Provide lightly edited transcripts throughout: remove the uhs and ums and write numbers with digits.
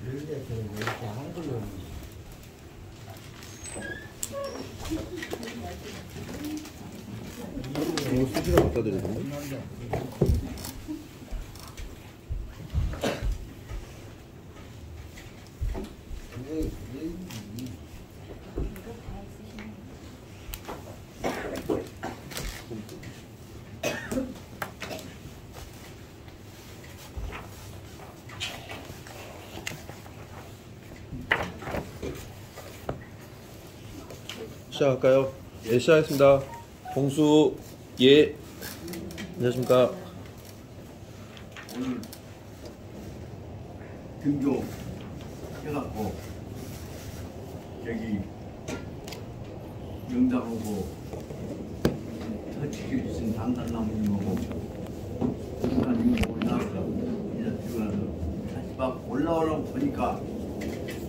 이런데서는 이렇게 한글로 이거 수시로 갖다 드리던데? 시작할까요? 예, 시작하겠습니다. 봉수, 예. 안녕하십니까. 오늘 등교 해갖고 여기 영장 오고 터치기 있은 당산나무님하고 당산님하고 나와서 이제 들어가서 다시 막 올라오려고 보니까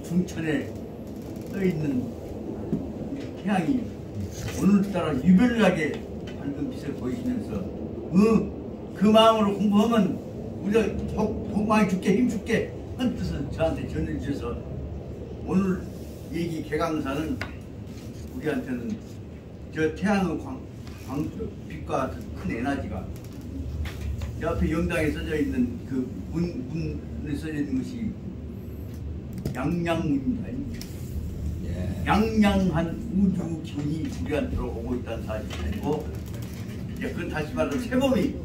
중천에 떠있는 태양이 오늘따라 유별나게 밝은 빛을 보이시면서 그 마음으로 공부하면 우리가 복 많이 줄게 힘 줄게 한 뜻을 저한테 전해 주셔서 오늘 얘기 개강사는 우리한테는 저 태양의 빛과 같은 큰 에너지가 옆에 영당에 써져 있는 그 문에 써져 있는 것이 양양문입니다. 양양한 우주 기운이 우리한테로 오고 있다는 사실이고, 이제 그 다시 말하면 세범이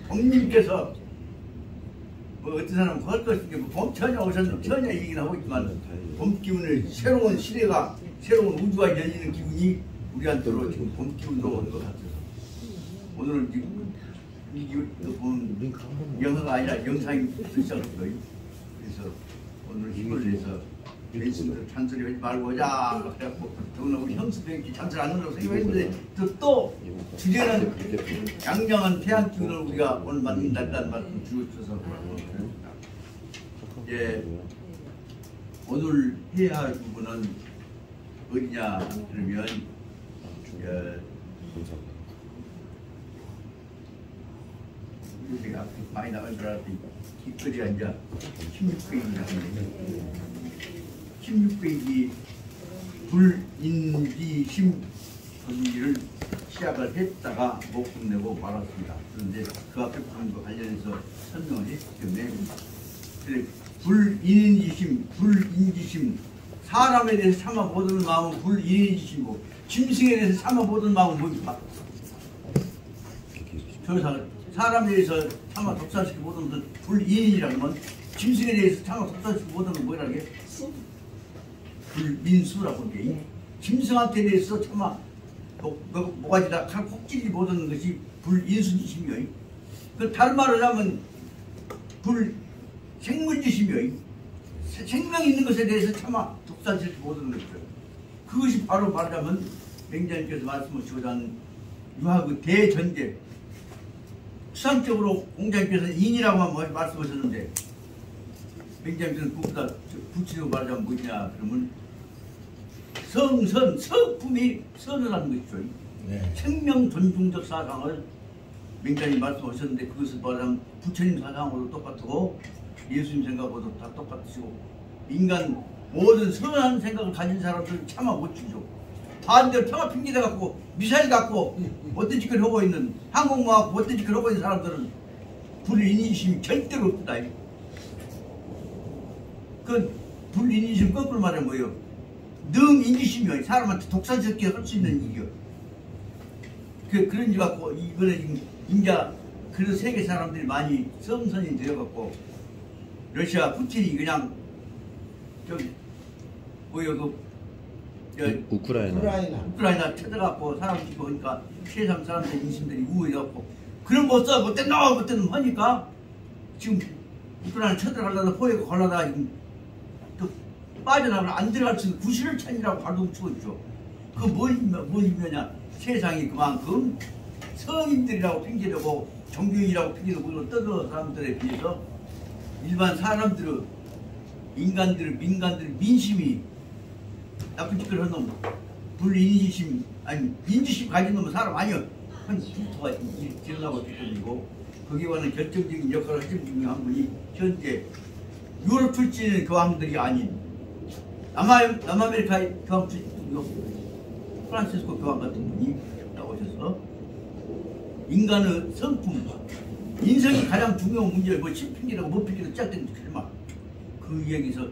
공님께서 뭐 어떤 사람은 그럴 것인데 봄 처녀 오셨는데 처녀 얘기는 하고 있지만 봄 기운을 새로운 시대가 새로운 우주가 열리는 기운이 우리한테로 지금 봄 기운으로 오는 것 같아서 오늘은 지금 이거 보면 영어가 아니라 영상이 시작했어요. 그래서 오늘 힘을 내서 메이슨들 잔소리 하지 말고 하자 그래갖고 더구나 우리 형수님께 잔소리 안 한다고 생각했는데 또 주제는 양양한 태양 기운을 우리가 오늘 만든다는 말씀 주셔서 예, 오늘 해야 할 부분은 어디냐 그러면 우리가 많이 나간 줄 알았더니 길거리 앉아 16페이지라는데 16페이지 불인지심 정리를 시작을 했다가 못 끝내고 말았습니다. 그런데 그 앞에 부분과 관련해서 설명을 했기 때문에 그래, 불인지심 사람에 대해서 참아 못하는 마음은 불인지심이고 짐승에 대해서 참아 못하는 마음은 뭡니까? 저 사람에 대해서 참아 독살시키지 못하는 것은 불인이라는 건 짐승에 대해서 참아 독살시키지 못하는 건 뭐라는 게? 불민수라고 하는 게 짐승한테 대해서 참아 뭐가지다 칼 콕 찌르지 못하는 것이 불인수지심이요. 그 다른 말을 하면 불생물지심이요. 생명 있는 것에 대해서 참아 독살시키지 못하는 것이죠. 그것이 바로 말하자면 맹자님께서 말씀하시고자 하는 유학의 대전제. 추상적으로 공자님께서 인이라고 말씀하셨는데 맹자님께서는 그것보다 구체적으로 말하자면 뭐냐 그러면 성선, 성품이 선언하는 것이죠. 네. 생명 존중적 사상을 맹자님 말씀하셨는데 그것을 말하자면 부처님 사상으로도 똑같고 예수님 생각으로도 다 똑같으시고 인간 모든 선한 생각을 가진 사람들은 참아 못 주죠. 반대로 평화 핑계대 갖고 미사일 갖고 어떤 짓을 하고 있는 항공모하고 어떤 짓을 하고 있는 사람들은 불인지심이 절대로 없다. 그 불인지심 거꾸로 말하면 뭐예요? 능인지심이요. 사람한테 독살스럽게 할 수 있는 일이요. 그런 일 갖고 이번에 지금 인자 그런 세계 사람들이 많이 성선이 되어갖고 러시아 푸틴이 그냥 저기 뭐예요 우크라이나 찾아갖고 사람 죽고 보니까 세상 사람들 인심들이 우회해갖고 그런 거 써 못됐나 못됐나 하니까 지금 우크라이나 쳐들어가려다 포획을 걸려다가 지금 또 빠져나가면 안 들어갈 수 있는 구실을 찾으라고 발동 치고 있죠. 그 뭘 의미하냐? 세상이 그만큼 성인들이라고 핑계대고 종교인이라고 핑계대고 떠들어온 사람들에 비해서 일반 사람들의 민간들의 민심이 나쁜 짓을 한 놈, 불인지심, 아니 인지심 가진 놈은 사람 아니야. 한 부터가 일어나고 있고 거기에 관한 결정적인 역할을 하신 분이 한 분이 현재 유럽 출신의 교황들이 아닌 남아메리카의 교황 출신 프란시스코 교황 같은 분이 나오셔서 인간의 성품, 인생이 가장 중요한 문제를 뭐 신필이라고 못 필이라고 짝대는 설마 그 얘기에서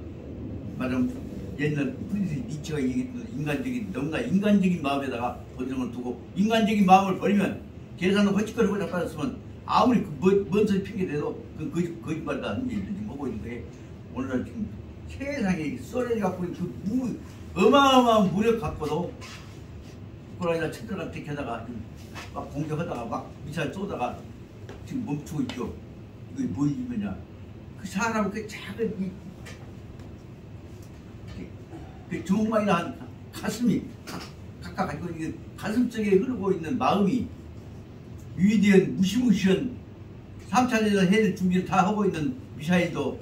말하면 옛날 프리드리히 니체가 얘기했던 인간적인 너무나 인간적인 마음에다가 본성을 두고 인간적인 마음을 버리면 계산은 허짓거리고 잡아졌으면 아무리 뭔 소리 핑계대도 그 거짓말도 하는 일을 지금 하고 있는데 오늘날 지금 세상에 소련이 갖고 있는 그 어마어마한 무력 갖고도 우크라이나 친구들한테 게다가 막 공격하다가 막 미사일 쏘다가 지금 멈추고 있죠. 이게 뭐냐? 그 사람 그 작은 그 주먹만이나 가슴이 각각 가지고 있는 가슴 속에 흐르고 있는 마음이 위대한 무시무시한 3차 대전 해낼 준비를 다 하고 있는 미사일도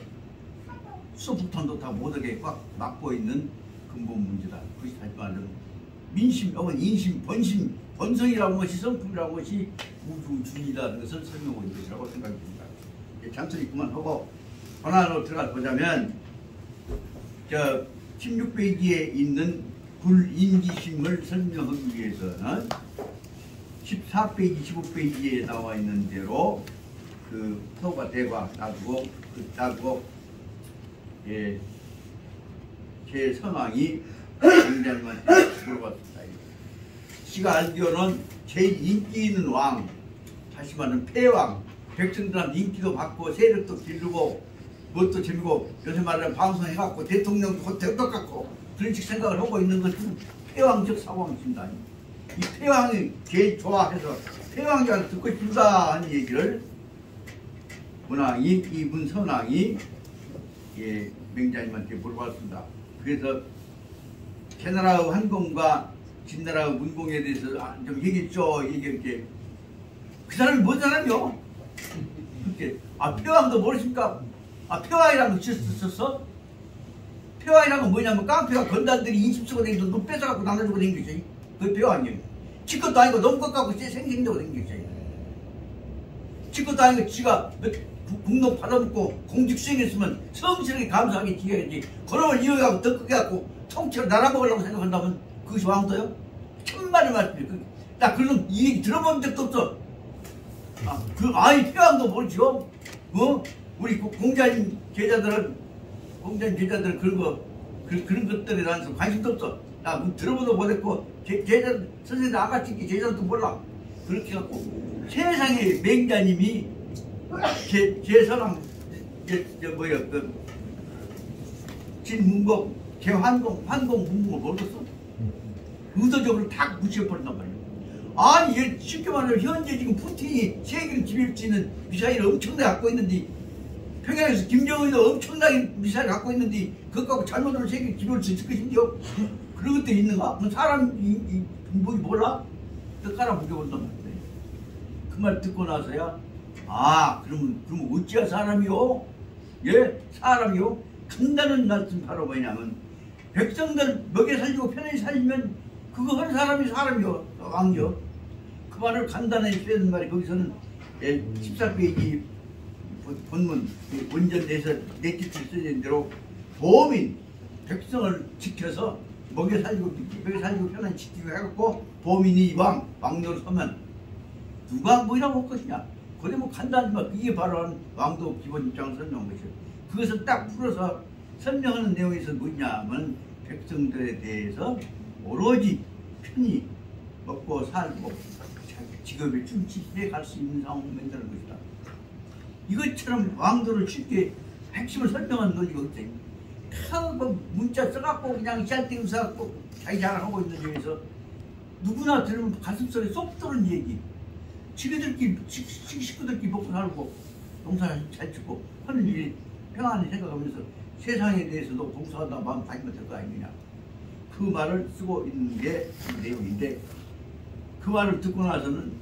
수소폭탄도 다 못하게 꽉 막고 있는 근본 문제다. 그것이 다시 말하면 민심, 인심, 번심, 번성이라는 것이 성품이라는 것이 우주주의라는 것을 설명하고 있는 것이라고 생각이 듭니다. 잠시 그만하고 권한으로 들어가 보자면 16페이지에 있는 불인지심을 설명하기 위해서는 14페이지, 15페이지에 나와 있는 대로 그 토가 대과 놔두고 제 선왕이 굉장한테 물어봤습니다. 시가 알기로는 제일 인기 있는 왕, 다시 말하면 폐왕, 백성들한테 인기도 받고 세력도 기르고 그것도 재미고 요새 말하면 방송해갖고 대통령도 호텔 똑같고 그런 식 생각을 하고 있는 것은 폐왕적 사고입니다. 이 폐왕이 제일 좋아해서 폐왕자를 듣고 싶다 하는 얘기를 문왕이 문선왕이 맹자님한테 물어봤습니다. 그래서 개나라의 환공과 진나라의 문공에 대해서 좀 얘기했죠. 얘기할게. 그 사람이 뭔 사람이요? 그렇게 폐왕도 모르십니까? 폐왕이라는 거 지었어? 폐왕이라는 건 뭐냐면 깡패가 건달들이 인심 쓰고 다니면서 눈 뺏어갖고 나눠주고 다니는 거지. 그게 폐왕이에요. 지 것도 아니고 너무 것 갖고 생긴다고 다니는 거지. 지 것도 아니고 지가 국농 받아먹고 공직 수행했으면 성실하게 감사하게 지어야지. 그놈을 이용해갖고 더 크게 갖고 통째로 날아먹으려고 생각한다면 그것이 왕도요? 천만의 말씀이에요. 나 그런 이 얘기 들어본 적도 없어. 폐왕도 모르죠? 우리 공자님 제자들은 그런 것들에 대해서 관심도 없어. 나 들어보도 못했고 제자 선생님 아가씨 제자도 몰라. 그렇게 갖고 세상에 맹자님이 제선왕 진문공 제환공 문공을 모르겠어. 의도적으로 다 무시해버린단 말이야. 아니 얘 쉽게 말하면 현재 지금 푸틴이 세계를 지배할 수 있는 미사일을 엄청나게 갖고 있는데 평양에서 김정은이도 엄청나게 미사일 갖고 있는데 그것 갖고 잘못하면 세계를 지배할 수 있을 것인데요. 그런 것도 있는가? 그럼 사람 뭐 몰라? 뜻가라 무겨본단 말이야. 그 말 듣고 나서야 그러면 어찌야 사람이요? 예? 사람이요? 간다는 말씀 바로 뭐냐면 백성들 먹여 살리고 편하게 살리면 그거 하는 사람이 사람이요. 왕이요. 그 말을 간단하게 쓰는 말이 거기서는 14페이지 본문 원전에서 내티틀 쓰는 대로 보민 백성을 지켜서 먹여 살리고 편하게 지키고 해갖고 보민이 왕노로 서면 누가 뭐라고 할 것이냐. 그래 간단하지만 이게 바로 왕도 기본 입장을 설명한 것이죠. 그것을 딱 풀어서 설명하는 내용에서 뭐냐면 백성들에 대해서 오로지 편히 먹고 살고 직업에 충실해 갈 수 있는 상황을 만드는 것이다. 이것처럼 왕도를 쉽게 핵심을 설명하는 논리가 없대. 문자 써갖고 그냥 짤띠고 써갖고 자기 자랑하고 있는 데에서 누구나 들으면 가슴속에 쏙 들은 얘기. 식구들끼리 먹고 살고 농사 잘 짓고 하는 일이 평안히 생각하면서 세상에 대해서도 봉사한다 마음 가지면 될 거 아니냐. 그 말을 쓰고 있는 게 내용인데 그 말을 듣고 나서는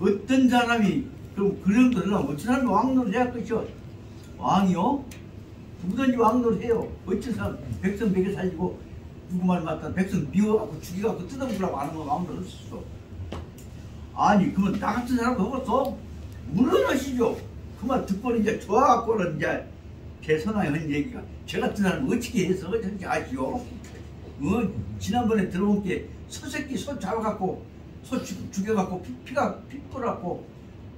어떤 사람이 그럼 그런 거 들으면 어떤 사람이 왕노릇 해야 끝이요. 왕이요? 누구든지 왕노릇 해요. 어떤 사람 백성 먹여 살리고 누구 말 맞다 백성 미워갖고 죽여갖고 뜯어먹으려고 하는 거 왕노릇 할 수 있어. 그러면 나 같은 사람도 먹었어? 물론하시죠. 그 말 듣고는 이제 좋아갖고는 이제 개선왕이 한 얘기가 저 같은 사람 어떻게 해서 저렇게 아시오? 지난번에 들어온 게 소새끼 소 잡아갖고 소 죽여갖고 피 뿌려갖고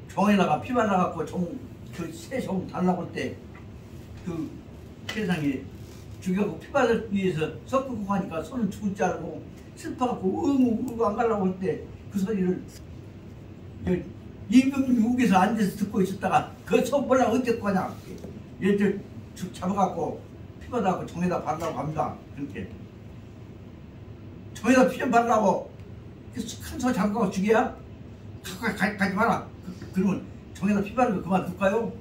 종에다가 피 발라갖고 새종 달라고 할 때 그 세상에 죽여갖고 피 받기 위해서 섞고 가니까 소는 죽을 줄 알고 슬퍼갖고 으고 안 가려고 할 때 그 소리를 임금님이 우기에서 앉아서 듣고 있었다가 그 소 몰라 어떻게 거냐 얘들 잡아갖고 피 받아갖고 종에다 바르라고 합니다. 그렇게 종에다 피 좀 바르라고 큰 소 잡아갖고 죽여야 가지 마라. 그러면 종에다 피 바르는 거 그만둘까요?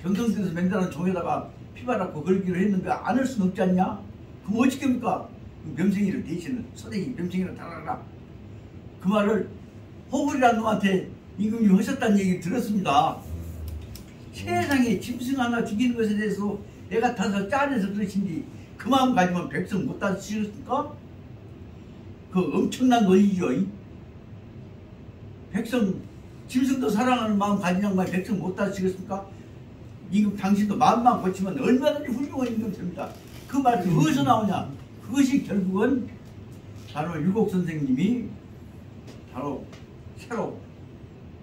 경성대에서 맹단한 종에다가 피 바르고 걸기로 했는데 안 할 수는 없지 않냐? 그럼 어떻게 합니까? 명생이를 대신은 소대기 명생이를 달아라. 그 말을 호불이라는 놈한테 임금님이 하셨다는 얘기 들었습니다. 세상에 짐승 하나 죽이는 것에 대해서 애가 타서 짠해서 그러신지 그 마음 가지면 백성 못 다스리겠습니까? 그 엄청난 논리죠. 백성 짐승도 사랑하는 마음 가진 양반이 백성 못 다스리겠습니까? 임금 당신도 마음만 고치면 얼마든지 훌륭한 임금 됩니다. 그 말이 어디서 나오냐? 그것이 결국은 바로 율곡 선생님이 바로 새로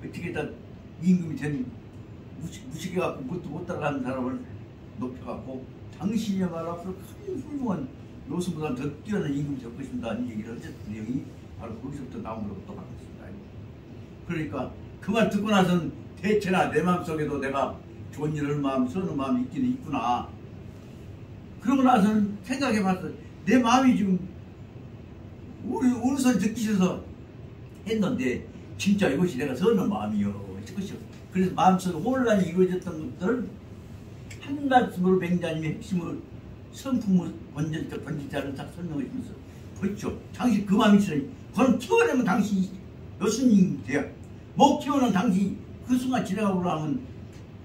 어떻게든 임금이 된 무식해갖고 뭣도 못 따라가는 사람을 높여갖고 당신이야말로 앞으로 큰 훌륭한 요수보다 더 뛰어난 임금이 될 것입니다. 이 얘기를 하셨던 내용이 바로 거기서부터 나온 거라고 똑같습니다. 그러니까 그 말 듣고 나서는 대체나 내 마음속에도 내가 좋은 일을 마음 쓰는 마음이 있기는 있구나. 그러고 나서는 생각해봤어. 내 마음이 지금 우리 소리 듣기셔서 했는데 진짜 이것이 내가 서는 마음이요. 이것이요. 그래서 마음속에 혼란이 이루어졌던 것들을 한 말씀으로 맹자님의 핵심을 성품을 번지자를 딱 설명해 주면서 그렇죠. 당신 그 마음이 있으니 그건 키워내면 당신이 여수님이 돼요. 못 키우는 당신이 그 순간 지나가고 나면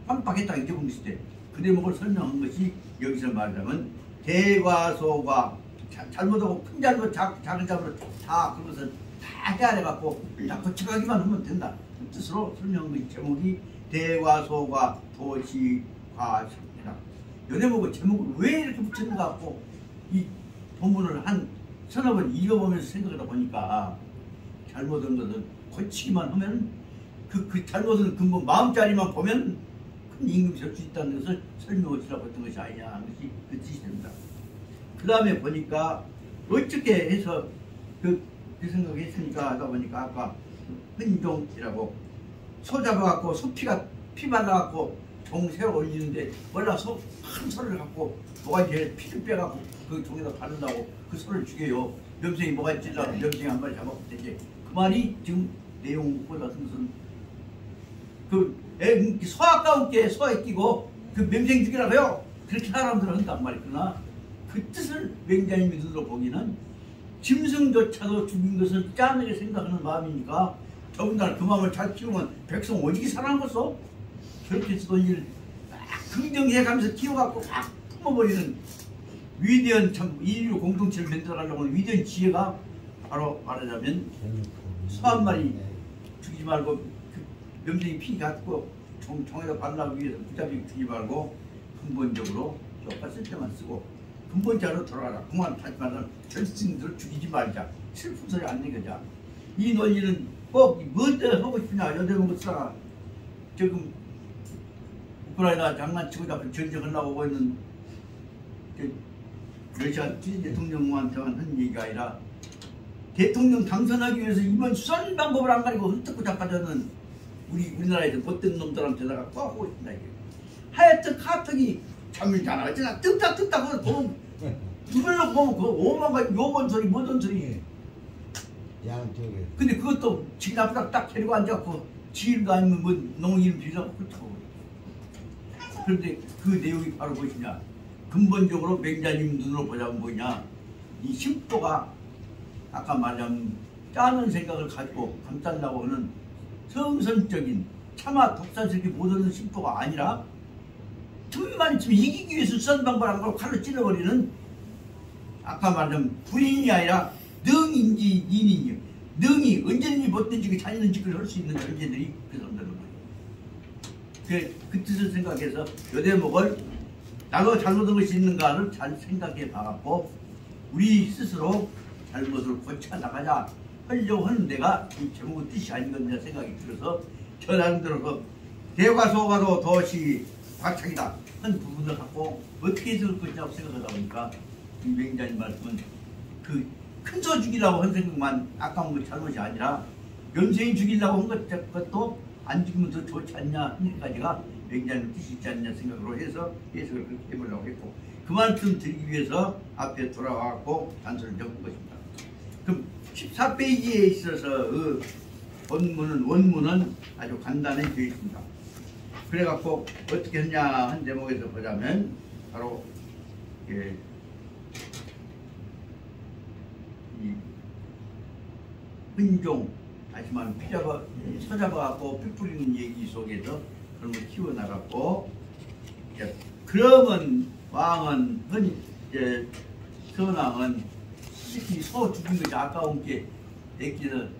깜빡했다 잊어본 것일 때 그 대목을 설명한 것이 여기서 말하자면 대과소과 잘못하고 큰 잘못 작은 잘못 다 그것을 다 헤아려갖고 다 거쳐가기만 하면 된다. 그 뜻으로 설명한 것이 제목이 대과소과 도시과십니다. 이 대목을 제목을 왜 이렇게 붙였는가 하고 이 본문을 한 서너 번 읽어보면서 생각하다 보니까 잘못한 것은 고치기만 하면 그 잘못은 근본 마음자리만 보면 큰 임금이 될 수 있다는 것을 설명을 주라고 했던 것이 아니냐 하는 것이 그 뜻이 됩니다. 그 다음에 보니까 어떻게 해서 그 생각했으니까 하다 보니까 아까 흔종이라고 소 잡아갖고 피 발라갖고 종 새로 올리는데 몰라 큰 소를 갖고 뭐가지에 피를 빼갖고 그 종에다 바른다고 그 소를 죽여요. 명생이 뭐가 찔러서 명생이 한 마리 잡아갖고 되지. 그 말이 지금 내용보다 무슨 소 아까운 게 소에 끼고 그 명생 죽이라고요. 그렇게 사람들은 한단 말이야. 그러나 그 뜻을 맹자님이 눈으로 보기는 짐승조차도 죽인 것을 짠하게 생각하는 마음이니까 더군다나 그 마음을 잘 키우면 백성 오지게 사랑하겠어. 그렇게 해서 이를 긍정해가면서 키워갖고 막 품어버리는 위대한 참 인류 공동체를 만들어가려고 하는 위대한 지혜가 바로 말하자면 소 한 마리 죽이지 말고 그 명생이 피 갖고 종에다 바르기 위해서 붙잡이 주지 말고 근본적으로 쫓았을 때만 쓰고 근본자로 돌아가라. 그만 하지 말라. 절승들을 죽이지 말자. 슬픈 소리 안 내거자. 이 논리는 꼭 뭔데 하고 싶냐. 여대문 쓰다가 지금 우크라이나 장난치고 자꾸 전쟁하려고 하고 있는 러시아 대통령한테만 한 얘기가 아니라 대통령 당선하기 위해서 이번 수단 방법을 안 가리고 흩뜨고 자빠졌는 우리나라에서 못된 놈들한테다가 꼭 하고 있습니다. 하여튼 카톡이 참을잖아. 어쩌나 뜯다 보면 누굴로 보면 그 오만가 요번 소리 뭐던 소리. 양쪽에. 근데 그것도 지 앞에다 딱 데리고 앉아갖고 지일도 아니면 뭐 농이름 비싸고 그렇다고. 그런데 그 내용이 바로 무엇이냐. 근본적으로 맹자님 눈으로 보자면 뭐냐. 이 심도가 아까 말한 짜는 생각을 가지고 감싼다고 하는 성선적인 차마 독사스럽게 못하는 심도가 아니라 틈만 있으면 이기기 위해서 수단 방법을 안 걸고 칼로 찔러버리는 아까 말한 불인이 아니라 능인지 인인이요. 능이 언제든지 못든지 자기는 짓을 할 수 있는 존재들이 그 사람들은 거예요. 그 뜻을 생각해서 요 대목을 나도 잘못한 것이 있는가를 잘 생각해 봐갖고 우리 스스로 잘못을 고쳐나가자 하려고 하는 데가 이 제목의 뜻이 아니겠느냐 생각이 들어서 저 나름대로 대과소가도 도시 박착이다 한 부분을 갖고 어떻게 해석할 것이냐고 생각하다 보니까 이 맹자님 말씀은 그 큰 소 죽이려고 한 생각만 아까운 것 잘못이 아니라 염생이 죽이려고 한 것도 안 죽이면 더 좋지 않냐 하니까지가 맹자님 뜻이 있지 않냐 생각으로 해서 해석을 그렇게 해보려고 했고 그 말씀 드리기 위해서 앞에 돌아와갖고 단서를 적은 것입니다. 그럼 14페이지에 있어서 그 원문은 아주 간단히 되어 있습니다. 그래갖고 어떻게 했냐 한 대목에서 보자면 바로 이 흔종 다시 말하면 서잡아갖고 피 뿌리는 얘기 속에서 그런 걸 키워나갔고 그러면 왕은 선왕은 특히 소 죽인 것이 아까운 게 내기는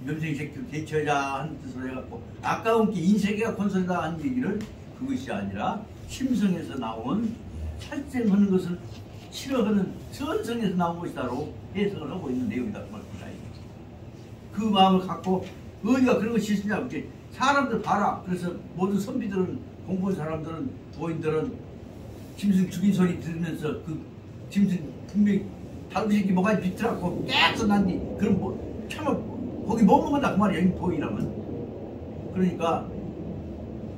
염생새끼를 대처하자 하는 뜻으로 해갖고 아까운 게 인세계가 건설다 하는 얘기를 그것이 아니라 심성에서 나온 살생하는 것을 싫어하는 선성에서 나온 것이다로 해석을 하고 있는 내용이다 그 말입니다. 그 마음을 갖고 어디가 그런 것이 있으냐 사람들 봐라. 그래서 모든 선비들은 공부한 사람들은 도인들은 짐승 죽인 소리 들으면서 그 짐승 분명히 달구새끼 뭐가 비틀어갖고 깨끗 난디 그럼 뭐 참아 거기 못 먹는다 그 말이야 도인이라면. 그러니까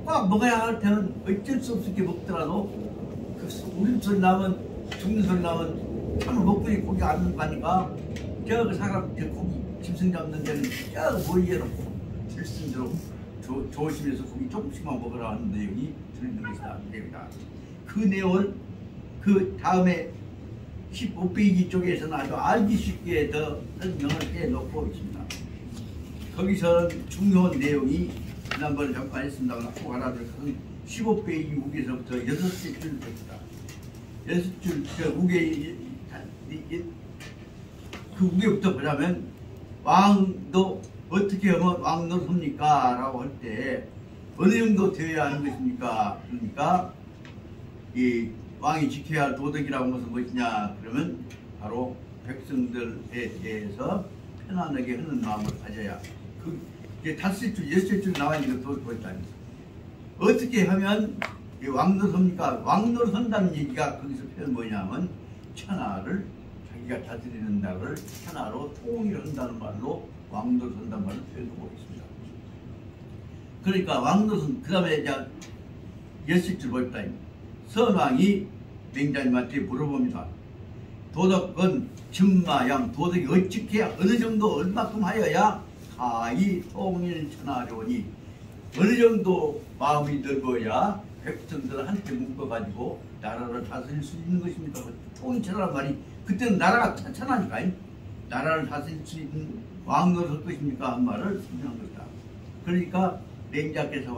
꽉 먹어야 할 때는 어쩔 수 없이 먹더라도 그 울음소리 나면 죽는 소리 나면 참을 먹더니 고기 안 가니까 저 사람 고기 짐승 잡는 데는 저 머리에 놓고 들쓴대로 조심해서 고기 조금씩만 먹으라 하는 내용이 들리는 것이다. 그 내용을 그 다음에 15페이지 쪽에서는 아주 알기 쉽게 더 설명을 해놓고 있습니다. 거기서는 중요한 내용이 지난번에 잠깐 했습니다만 꼭 알아들어서 15페이지 우기에서부터 6째 줄입니다. 6줄 그 우기부터 보자면 왕도 어떻게 하면 왕노섭니까? 라고 할 때 어느 정도 되어야 하는 것입니까? 그러니까 이 왕이 지켜야 할 도덕이라고 하는 것은 무엇이냐? 그러면 바로 백성들에 대해서 편안하게 하는 마음을 가져야 그 5줄, 6줄 나와 있는 것도 보였다. 어떻게 하면 왕노섭니까? 왕노를 선다는 얘기가 거기서 표현 뭐냐면 천하를 자기가 다스리는 나라를 천하로 통일을 한다는 말로 왕노를 선다는 말을 표현하고 있습니다. 그러니까 왕노선 그 다음에 이제 6줄 보였다. 선왕이 맹자님한테 물어봅니다. 도덕은 증마양 도덕이 어떻게 어느 정도 얼마큼 하여야 가히 통일 천하려니 어느 정도 마음이 넓어야 백성들한테 묶어가지고 나라를 다스릴 수 있는 것입니다. 통일천하란 말이 그때는 나라가 천하니까 나라를 다스릴 수 있는 왕노를 할 것입니까? 한 말을 설명한 것이다. 그러니까 맹자께서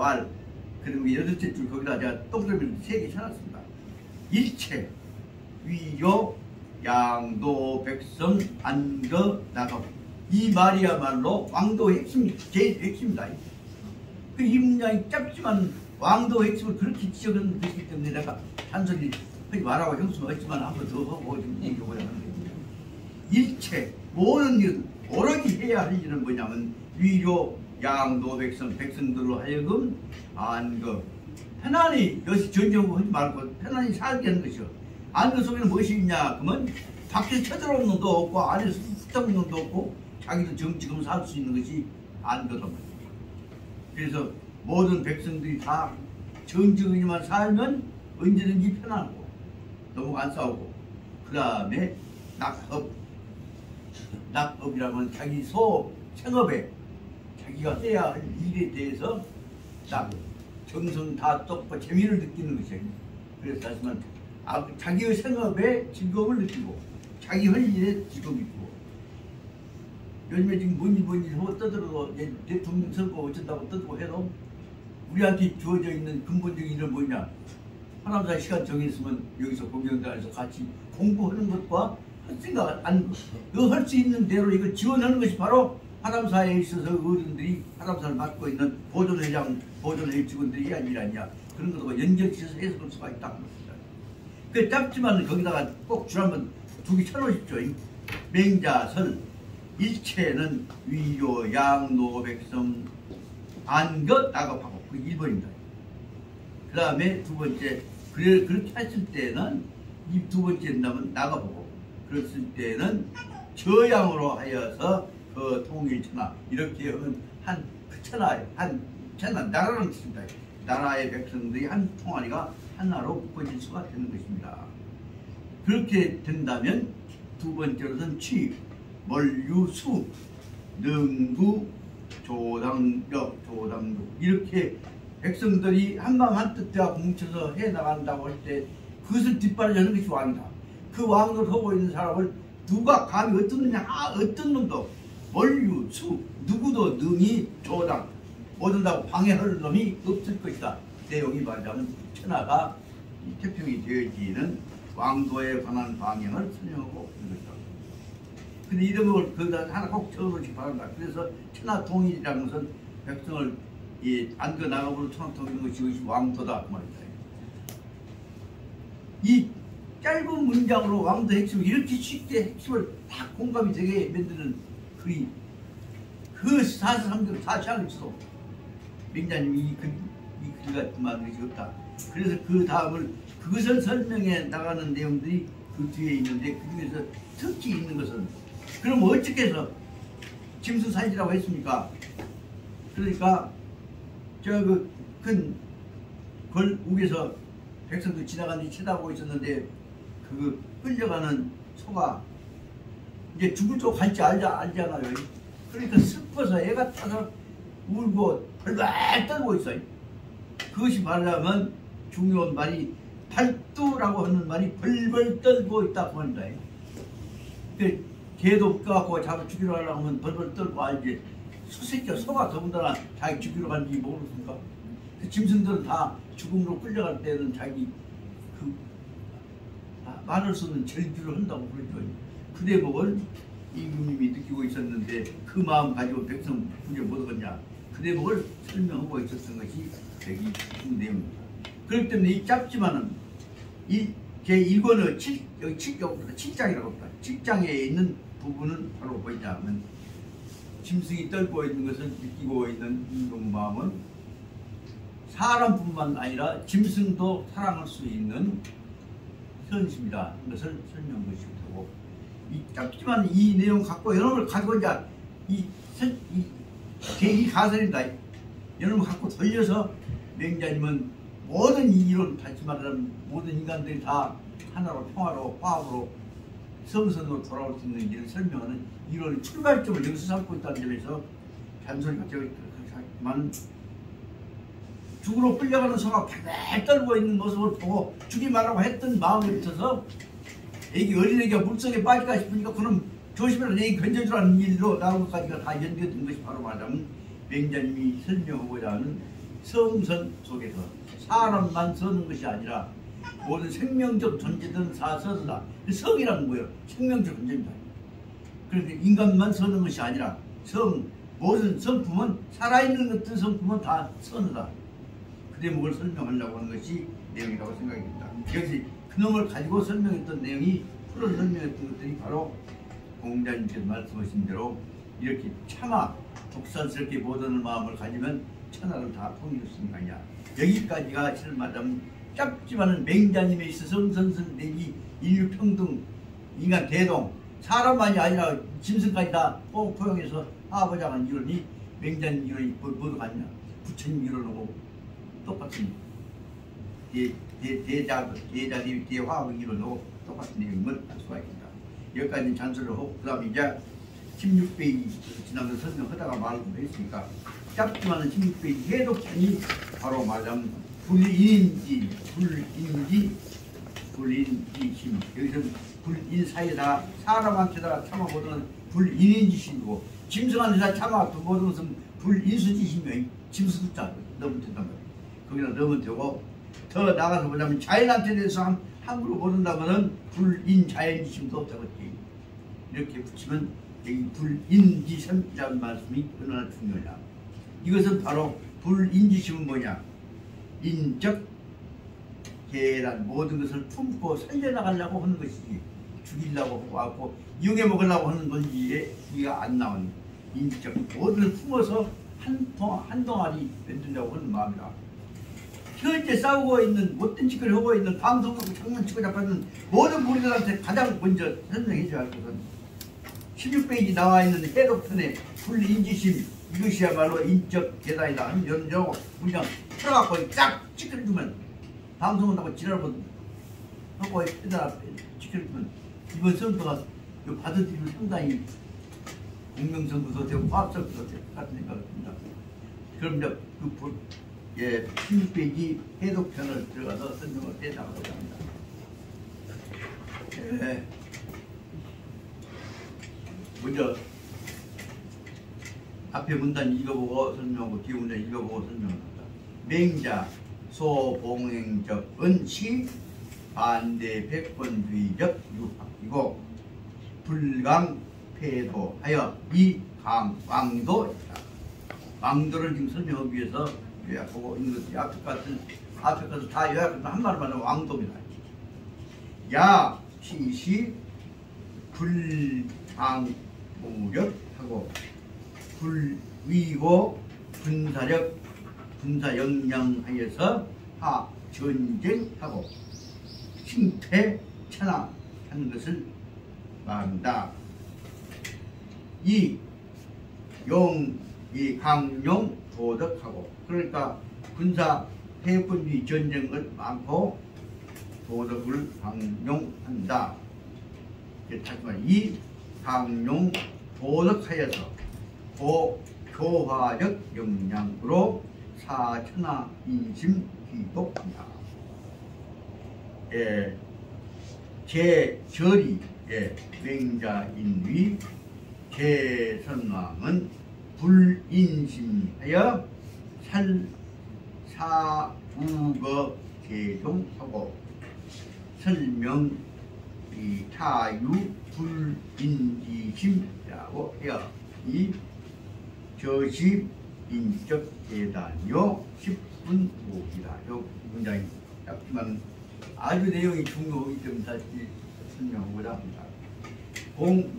그리고 8째 줄 거기다 제가 동그라미를 3개 쳐놨습니다. 일체, 위조, 양도, 백성, 안거, 나도. 이 말이야말로 왕도의 핵심이 제일 핵심이다. 이 문장이 짧지만 왕도의 핵심을 그렇게 지적하는 것이기 때문에 내가 단순히 하지 말라고 형수는 했지만 한 번 더 하고 지금 얘기해보려고 하는 거예요. 일체, 모든 일, 오로지 해야 할 일은 뭐냐면 위조, 양도, 백성들로 하여금 안거 편안히 여기서 전쟁하지 말고 편안히 살게 하는 것이요. 안거 속에는 무엇이 있냐 그러면 밖에 쳐들어오는 놈도 없고 안에서 흩어오는 놈도 없고 자기도 정치금 살 수 있는 것이 안거다 말이에요. 그래서 모든 백성들이 다 정직하게만 살면 언제든지 편안하고 너무 안 싸우고 그 다음에 낙업이라면 자기 생업에 자기가 해야 할 일에 대해서 정성 다 떴고 재미를 느끼는 것이에요. 그래서 다시만 자기의 생업에 즐거움을 느끼고 자기 할 일에 즐거움이 있고 요즘에 지금 뭔일 하고 떠들어도 대통령 선거 어쩐다고 떠들고 해도 우리한테 주어져 있는 근본적인 일은 뭐냐 하나보다 시간 정했으면 여기서 공연단에서 같이 공부하는 것과 할 생각 안 할 수 있는 대로 이걸 지원하는 것이 바로 하람사에 있어서 어른들이 하람사를 맡고 있는 보존회장 보존을 직원들이 아니라냐 그런 것도 연결시켜서 해석할 수가 있다고 합니다. 그 짧지만 거기다가 꼭 줄 한번 두 개 쳐놓으십시오. 맹자설 일체는 위요 양노 백성 안것 나갑하고 그 1번입니다. 그 다음에 두 번째 그렇게 했을 때는 이 두 번째 된다면 나가보고 그랬을 때는 저양으로 하여서 그 통일천하 이렇게 하면 한 천하 한 천하 나라는 뜻입니다. 나라의 백성들이 한 통아리가 하나로 묶어질 수가 되는 것입니다. 그렇게 된다면 두 번째로는 취, 멀유수, 능구, 조당력, 조당력 이렇게 백성들이 한마음 한뜻대와 뭉쳐서 해나간다고 할 때 그것을 뒷바라지하는 것이 왕이다. 그 왕을 하고 있는 사람을 누가 감히 어떤 놈이냐 어떤 놈도 멀유수 누구도 능히 조당 못한다고 방해할 놈이 없을 것이다. 내용이 말하자면 천하가 태평이 되어지는 왕도에 관한 방향을 설명하고 있는 것이다. 근데 이런 걸 거기다 하나 꼭 적어놓기 바란다. 그래서 천하 통일이라는 것은 백성을 안겨 나가므로 천하 통일인 것이 이것이 왕도다 그 말이다. 이 짧은 문장으로 왕도 핵심을 이렇게 쉽게 핵심을 다 공감이 되게 만드는 글이 그 사상들 사시하고 있어. 맹자님이 이 글 같은 만한 것이 없다. 그래서 그 다음을 그것을 설명해 나가는 내용들이 그 뒤에 있는데 그 중에서 특히 있는 것은 그럼 어떻게 해서 짐승산이라고 했습니까? 그러니까 저 그 큰 걸욱에서 백성도 지나가는데 쳐다보고 있었는데 그 끌려가는 소가 이제 죽을 쪽 갈지 알잖아요. 그러니까 슬퍼서 애가 타서 울고 벌벌 떨고 있어요. 그것이 말하자면 중요한 말이 발두라고 하는 말이 벌벌 떨고 있다고 합니다. 그 개도 껴갖고 잡아 죽이러 가려고 하면 벌벌 떨고 알지. 수새끼 소가 더군다나 자기 죽이러 가는지 모르겠습니까? 그 짐승들은 다 죽음으로 끌려갈 때는 자기 그 말할 수 없는 절규를 한다고 그러죠. 그 대목을 임금님이 느끼고 있었는데 그 마음 가지고 백성 구제 못하겠냐 그 대목을 설명하고 있었던 것이 여기 내용입니다. 그렇기 때문에 이 짧지만은 제 1권의 7장이라고 합니다. 7장에 있는 부분은 바로 뭐냐 하면 짐승이 떨고 있는 것을 느끼고 있는 임금 마음은 사람뿐만 아니라 짐승도 사랑할 수 있는 현실입니다. 이것을 설명한 것이고 이 짧지만 이 내용 갖고 여러분을 가지고 이제 이 가설입니다. 여러분 갖고 돌려서 맹자님은 모든 이론 다시 말하면 모든 인간들이 다 하나로 평화로 화합으로 성선으로 돌아올 수 있는 일을 설명하는 이론의 출발점을 여기서 삼고 있다는 점에서 잔소리가 되어 있지만 죽으러 끌려가는 소가 발발 떨고 있는 모습을 보고 죽이 말라고 했던 마음에 비춰서 애기 어린애기가 물속에 빠질까 싶으니까 그럼 조심해라 애기 건져주라는 일로 나온 것까지가 다 연결된 것이 바로 말하자면 맹자님이 설명하고자 하는 성선 속에서 사람만 서는 것이 아니라 모든 생명적 존재들은 다 서서다. 성이라는 거예요. 생명적 존재입니다. 그런데 인간만 서는 것이 아니라 모든 성품은 살아있는 것들 성품은 다 서는다. 그 대목을 설명하려고 하는 것이 내용이라고 생각이 듭니다. 역시 그놈을 가지고 설명했던 내용이 풀어서 설명했던 것들이 바로 공자님께서 말씀하신 대로 이렇게 참아 독선스럽게 모든 마음을 가지면 천하를 다 통일할 수 있는 거냐. 여기까지가 실을 말하면 짧지만은 맹자님에 있어서 성선선 내지 인류평등 인간 대동 사람만이 아니라 짐승까지 다 포용해서 화합하자는 이론이 맹자님 이론이 뭐도 같냐. 부처님 이론하고 똑같은 대자대위 대화학 이론하고 똑같은 내용을 알 수가 있습니다. 여기까지 잔소리를 하고 그 다음에 이제 16페이지 지난번 설명하다가 말을 좀 했으니까 짧지만은 16페이지 해독편이 바로 말하자면 불인지 불인지심 여기서 불인 사이에다가 사람한테다가 참아보던 불인인지심이고 짐승한테다 참아보던 것은 불인수지심이에요. 짐승 숫자 넣으면 된단 말이에요. 거기다 넣으면 되고 더 나가서 보자면 자연한테 대해서 함부로 모른다면은 불인자연지심도 없다고 했지. 이렇게 붙이면 여기 불인지심이라는 말씀이 얼마나 중요하냐. 이것은 바로 불인지심은 뭐냐? 인적 계란 모든 것을 품고 살려나가려고 하는 것이지 죽이려고 하고 이용해 먹으려고 하는 건지에 이가 안 나오는 인적 모든 품어서 한 동아리 만들려고 하는 마음이다. 현재 싸우고 있는 못된 짓을 하고 있는 방송하고 장난치고 잡아있는 모든 무리들한테 가장 먼저 설명해 줘야 할 것은 16페이지 나와 있는 해독편의 불인지심 이것이야말로 인적 계단이다 하는 연정 문장 풀어갖고 쫙 찌그러주면 방송한다고 지랄하고 하고 해다 찌그러주면 이번 선거가 받아들이면 상당히 공명선거도 되고 화합선거도 되고 같은 생각을 듭니다. 그럼 이제 16페이지 해독편을 들어가서 설명을 해나가고자 합니다. 먼저 앞에 문단 읽어보고 설명하고 뒤에 문단 읽어보고 설명합니다. 맹자 소봉행적은 시 반대 백권주의적 유학이고 불강패도하여 이 강왕도이다. 왕도를 지금 설명하기 위해서 요약하고 있는 것이 앞에 것을 다 요약하면 한 말만 하면 왕도입니다. 야 시시 불강무력하고 불위고 군사 역량하여서 하 전쟁하고 칭패 천하하는 것을 말한다. 이 강용 도덕하고 그러니까 군사 해군주의 전쟁을 많고 도덕을 강용한다. 하지만 이 강용 도덕하여서 교화적 역량으로 사천하 인심 기독이다. 제절이 맹자인위 제선왕은 불인심하여 사우거 제종하고 설명 타유 불인지심이라고 해요. 이 저시 인적 대단요 10분 보기라. 요 문장이 짧지만 아주 내용이 중요하기 때문에 다시 설명하고자 합니다.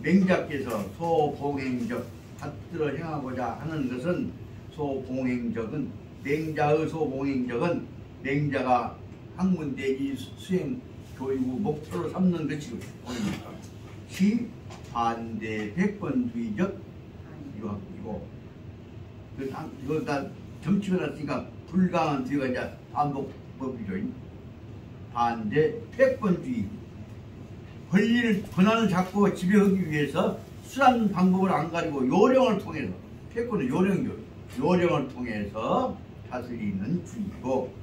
맹자께서 소봉행적 받들어 행하고자 하는 것은 소봉행적은 맹자의 소봉행적은 맹자가 학문대지 수행 교육의 목표로 삼는 것이고 시 반대 백권주의적 유학이고 이거 다 정치가 났으니까 불강한 뒤가 이제 반복법이죠. 반대 백권주의 권한을 잡고 지배하기 위해서 수단 방법을 안 가리고 요령을 통해서 패권은 요령이죠. 요령을 통해서 다스리는 주의고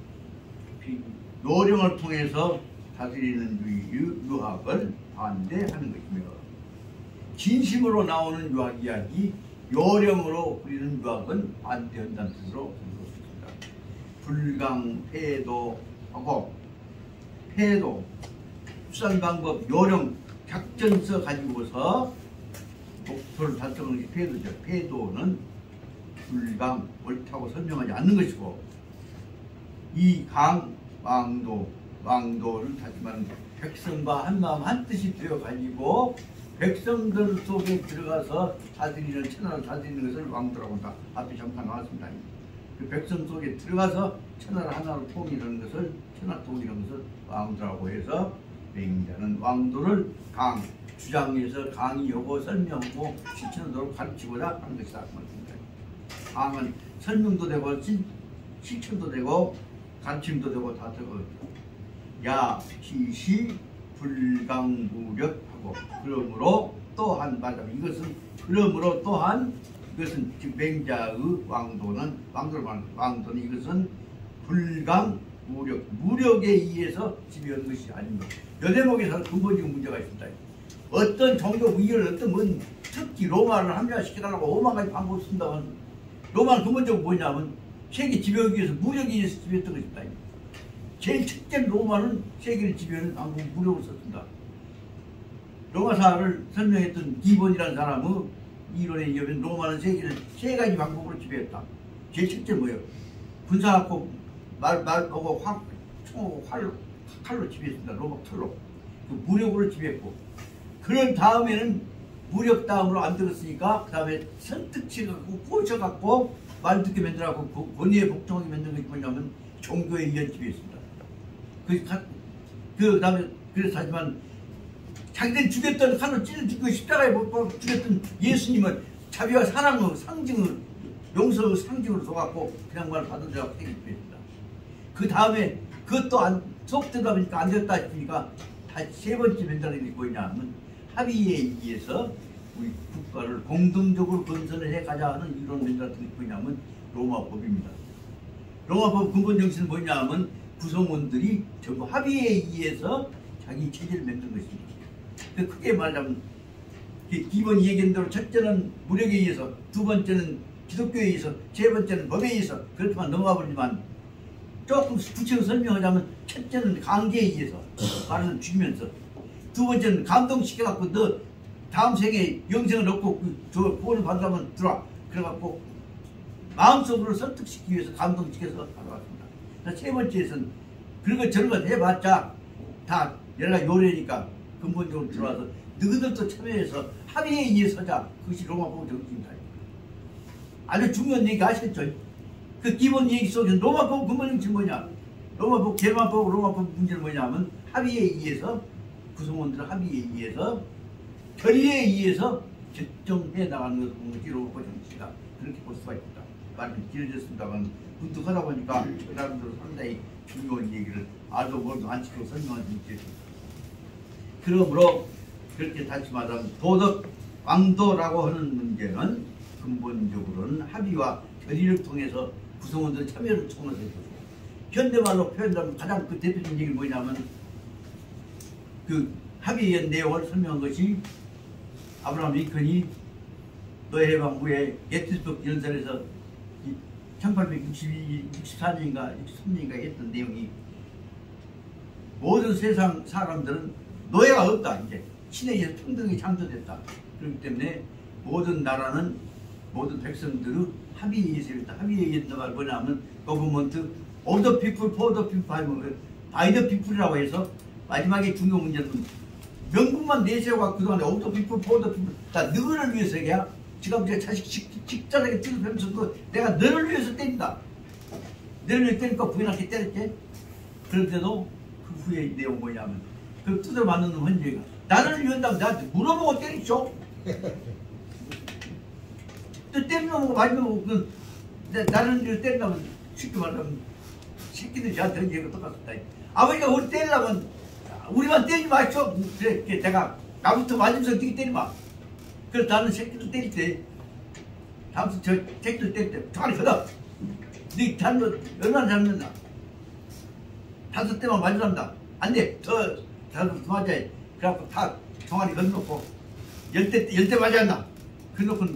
요령을 통해서 다스리는 주의 유학을 반대하는 것입니다. 진심으로 나오는 유학 이야기 요령으로 부리는 유학은 반대한다는 뜻으로 읽었습니다. 불강패도하고 패도 수단 방법 요령 작전서 가지고서 목표를 달성하는 것이 패도죠. 패도는 불강 옳다고 설명하지 않는 것이고 이 강 왕도를 하지만 백성과 한마음 한뜻이 되어 가지고 백성들 속에 들어가서 다스리는 천하를 다스리는 것을 왕도라고 한다. 앞에 잠깐 나왔습니다. 그 백성 속에 들어가서 천하를 하나로 통일하는 것을 천하 통일하는 것을 왕도라고 해서 맹자는 왕도를 주장해서 강의하고 설명하고 실천하도록 가르치고자 하는 것이다. 강은 설명도 되고 실천도 되고 가르침도 되고 다 되고 야 시시 불강무력하고 그러므로 또한 맞아. 이것은 그러므로 또한 이것은 즉 맹자의 왕도는 이것은 불강무력 무력에 의해서 지배하는 것이 아닙니다. 이 대목에서 근본적인 문제가 있습니다. 어떤 종교 위기를 어떤 특히 로마를 합리화시키려고 5만 가지 방법을 쓴다면 로마는 근본적으로 뭐냐면 세계 지배하기 위해서 무력에 의해서 지배했던 것입니다. 제일 첫째 로마는 세계를 지배하는 방법 무력을 썼습니다. 로마사를 설명했던 기본이라는 사람의 이론에 의하면 로마는 세계를 세 가지 방법으로 지배했다. 제일 첫째 뭐예요? 군사하고 말하고 총하고 칼로 지배했습니다. 로마 칼로. 그 무력으로 지배했고. 그런 다음에는 무력 다음으로 안 들었으니까 그 다음에 선택치갖고 꼬셔갖고 말 듣게 만들어갖고 권위에 복종하게 만든 것이 뭐냐면 종교에 의한 지배였습니다. 그 다음에 그래서 하지만 자기들이 죽였던 칼로 찔러 죽고 십자가에 못 죽였던 예수님은 자비와 사랑의 상징을 용서의 상징으로 둬갖고 그냥 말 받아들여갖고 생겼습니다. 그 다음에 그것도 안 속되다 보니까 안 됐다 싶으니까 다시 세 번째 맨날이 뭐냐 하면 합의에 의해서 우리 국가를 공동적으로 건설을 해가자 하는 이런 맨날이 뭐냐면 로마법입니다. 로마법 근본 정신은 뭐냐 하면 구성원들이 전부 합의에 의해서 자기 체제를 만든 것입니다. 크게 말하자면 기본 얘기한 대로 첫째는 무력에 의해서, 두 번째는 기독교에 의해서, 세 번째는 법에 의해서 그렇게만 넘어가 버리지만 조금 구체적으로 설명하자면 첫째는 강제에 의해서 말을 죽이면서, 두 번째는 감동시켜갖고 너 다음 생에 영생을 얻고 저 구원을 받으려면 들어와 그래갖고 마음속으로 설득시키기 위해서 감동시켜서 가져왔습니다. 세 번째에서는 그런 거 저런 거 해봤자 다 여러 가지 요래니까 근본적으로 들어와서 너희들도 참여해서 합의에 의해서 하자. 그것이 로마법 정신입니다. 아주 중요한 얘기 아시겠죠? 그 기본 얘기 속에서 로마법 근본 정신 뭐냐? 로마법 개마법 로마법 문제는 뭐냐면 합의에 의해서 구성원들 합의에 의해서 결의에 의해서 결정해 나가는 것이 로마법 정신이다. 그렇게 볼 수가 있다. 말이 길어졌습니다만 문득 하다 보니까 그 사람들은 상당히 중요한 얘기를 아주 뭘도 안 지키고 설명하는 게 있습니다. 그러므로 그렇게 다시 말하면 도덕 왕도라고 하는 문제는 근본적으로는 합의와 결의를 통해서 구성원들의 참여를 통해서 해주고, 현대말로 표현하면 가장 그 대표적인 얘기는 뭐냐면 그 합의의 내용을 설명한 것이 아브라함 링컨이 노예 해방 후에 게티스버그 연설에서 1864년인가 63년인가 했던 내용이 모든 세상 사람들은 노예가 없다. 이제 신에 의해서 평등이 창조됐다. 그렇기 때문에 모든 나라는 모든 백성들의 합의에 의해서 있다. 합의에 의해서 말 뭐냐면 거버먼트 of the people, for the people, by the people이라고 해서 마지막에 중요한 문제는 명분만 내세워가 그동안에 of the people, for the people 다 너를 위해서 해야 지금 이제 자식 직자하게 뜯으면서도 내가 너를 위해서 때린다. 너를 위해서 때리니까 부인한테 때렸지. 그런데도 그 후에 내용 뭐냐면 그 뜯어 맞는 헌재가 나를 위한다고 나한테 물어보고 때리죠. 또 때리는 거 맞으면 그 나를 위해서 때린다면 쉽게 말하면 새끼들이 저한테 헌재가 똑같습니다. 아버지가 우리 때리려면 우리만 때리지 마시오. 그래 내가 나부터 맞으면서 어떻게 때리지 마. 그래서 나는 새끼들 때릴 때 다음부터 저 새끼들 때릴 때 총알이 걷어. 네 잘못 얼마나 잘못나 5대만 맞으란다. 안 돼. 더 맞아야 해. 그래갖고 다 총알이 건너고 10대 맞아야 한다. 그래놓고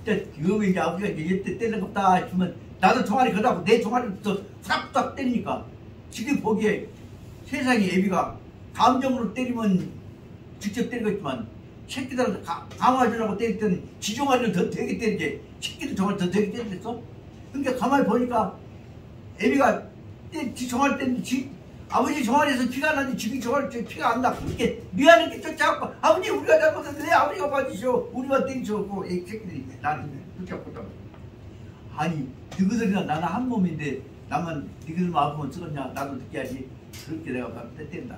이거 이제 아버지가 이제 10대 때리는 거 없다 했으면 나도 총알이 걷어갖고 내 총알부터 후닥후닥 때리니까 지금 보기에 세상에 애비가 감정으로 때리면 직접 때리겠지만 새끼들한테 강화주라고 때릴 때는 지종아리를 더 되게 때리지 새끼들 정말 더 되게 때리겠어? 그러니까 가만히 보니까 애비가 지 종아리 때리는지 아버지 종아리에서 피가 나는데 지금 종아리 피가 안 나. 그렇게 미안한 게 쫓아갖고 아버지 우리가 잘못했는데 왜 아버지가 봐주시오. 우리만 때리셔고 이 새끼들이 나를 붙잡고 있다고. 아니 너희들이나 나는 한 몸인데 나만 너희들만 아프면 쓰겠냐. 나도 느껴야지. 그렇게 내가 때린다.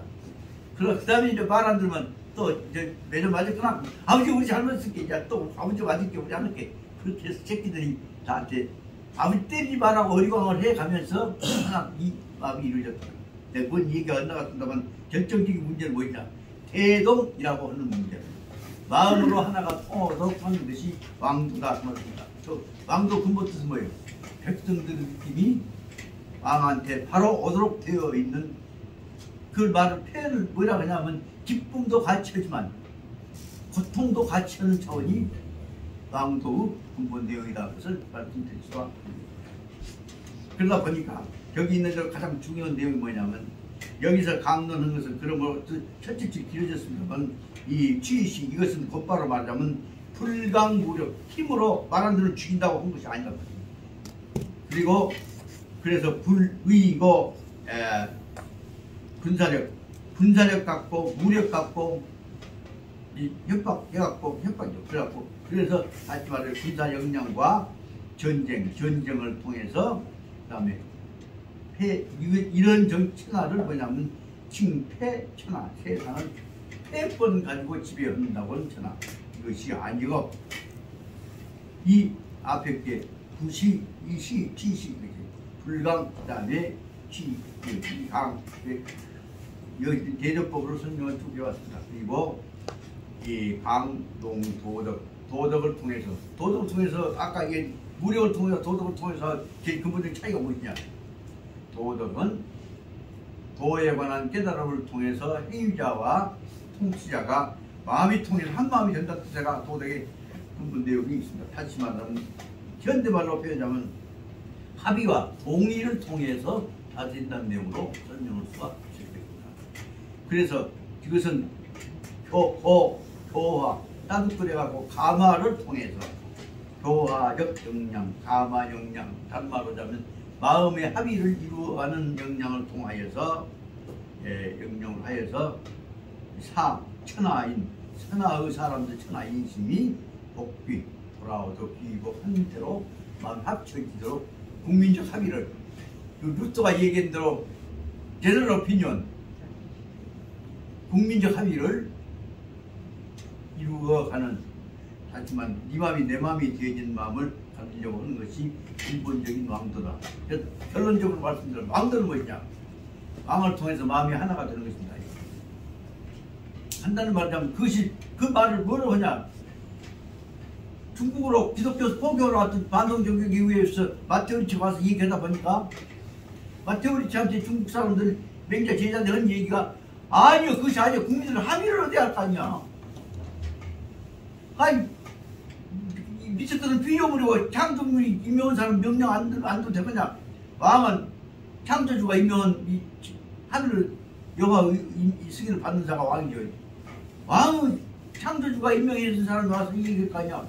그 다음에 이제 말 안 들으면 또 이제 매점 맞았구나. 아버지 우리 잘못했을게. 이제 또 아버지 맞을게 우리 안 할게. 그렇게 해서 새끼들이 나한테 아버지 때리지 말라고 어리광을 해가면서 하나 이 마음이 이루어졌다. 내가 뭔 얘기가 안 나갔습니다만 결정적인 문제는 뭐냐. 태동이라고 하는 문제. 마음으로 하나가 통하서 하는 것이 왕도다. 저 왕도 근본 뜻은 뭐예요? 백성들의 느낌이 왕한테 바로 오도록 되어 있는 그 말을 표현을 뭐라고 하냐면 기쁨도 같이 하지만 고통도 같이 하는 차원이 왕도의 근본 내용이다. 그것을 말씀드릴 수가 있습니다. 그러다 보니까 여기 있는 저 가장 중요한 내용이 뭐냐면 여기서 강론한 것은 그러므로 첫째 줄 길어졌습니다만 이 취의식 이것은 곧바로 말하자면 불강무력 힘으로 말하는 대로 죽인다고 한 것이 아니다. 그리고 그래서 불의고 군사력 갖고 무력 갖고 이 협박해갖고 협박이죠. 그래갖고 그래서 다시 말해 군사 역량과 전쟁을 통해서 그다음에 이런 천하를 뭐냐면 칭패천하, 세상을 패권 가지고 지배한다고 하는 천하. 이것이 아니고 이 앞에 게 부시, 이시, 지시, 불강, 그 다음에 강, 여기 대조법으로 설명을 쭉 해왔습니다. 그리고 이 강동 도덕을 통해서 아까 이게 무력을 통해서 도덕을 통해서 제일 근본적인 차이가 뭐냐? 도덕은 도에 관한 깨달음을 통해서 행위자와 통치자가 마음이 통해서 한 마음이 된다는 뜻가 도덕의 근본 내용이 있습니다. 다시 말하면 현대말로 표현하면 합의와 동의를 통해서 다진다는 내용으로 설명할 수가 있습니다. 그래서 이것은 교화 따뜻거려가고 가마를 통해서 교화적 역량, 가마 역량, 다른 말로 하자면 마음의 합의를 이루어가는 역량을 통하여서 역량을 하여서 천하의 사람들 천하인심이 복귀 돌아오도 비고 한 대로 마음 합쳐지도록 국민적 합의를 루터가 얘기한 대로 제너럴 오피니언 국민적 합의를 이루어가는 하지만 네 마음이 내 마음이 되어진 마음을 가지려고 하는 것이 근본적인 왕도다. 결론적으로 말씀드리면 왕도는 뭐냐? 왕을 통해서 마음이 하나가 되는 것입니다. 한다는 말이자면 그것이 그 말을 뭐라고 하냐? 중국으로 기독교 포교로 왔던 반동종교 이후에서 마테오리치 와서 얘기하다 보니까 마테오리치한테 중국 사람들 맹자 제자들 한 얘기가 아니요 그것이 아니요 국민들 합의를 얻어야 할 거 아니야. 아니 미쳤던 피조물이고 창조물이 임명한 사람 명령 안 도 되거냐. 왕은 창조주가 임명한 이 하늘을 여호와의 승인을 받는 자가 왕이죠. 왕은 창조주가 임명해준 사람이 와서 얘기할 거 아니야.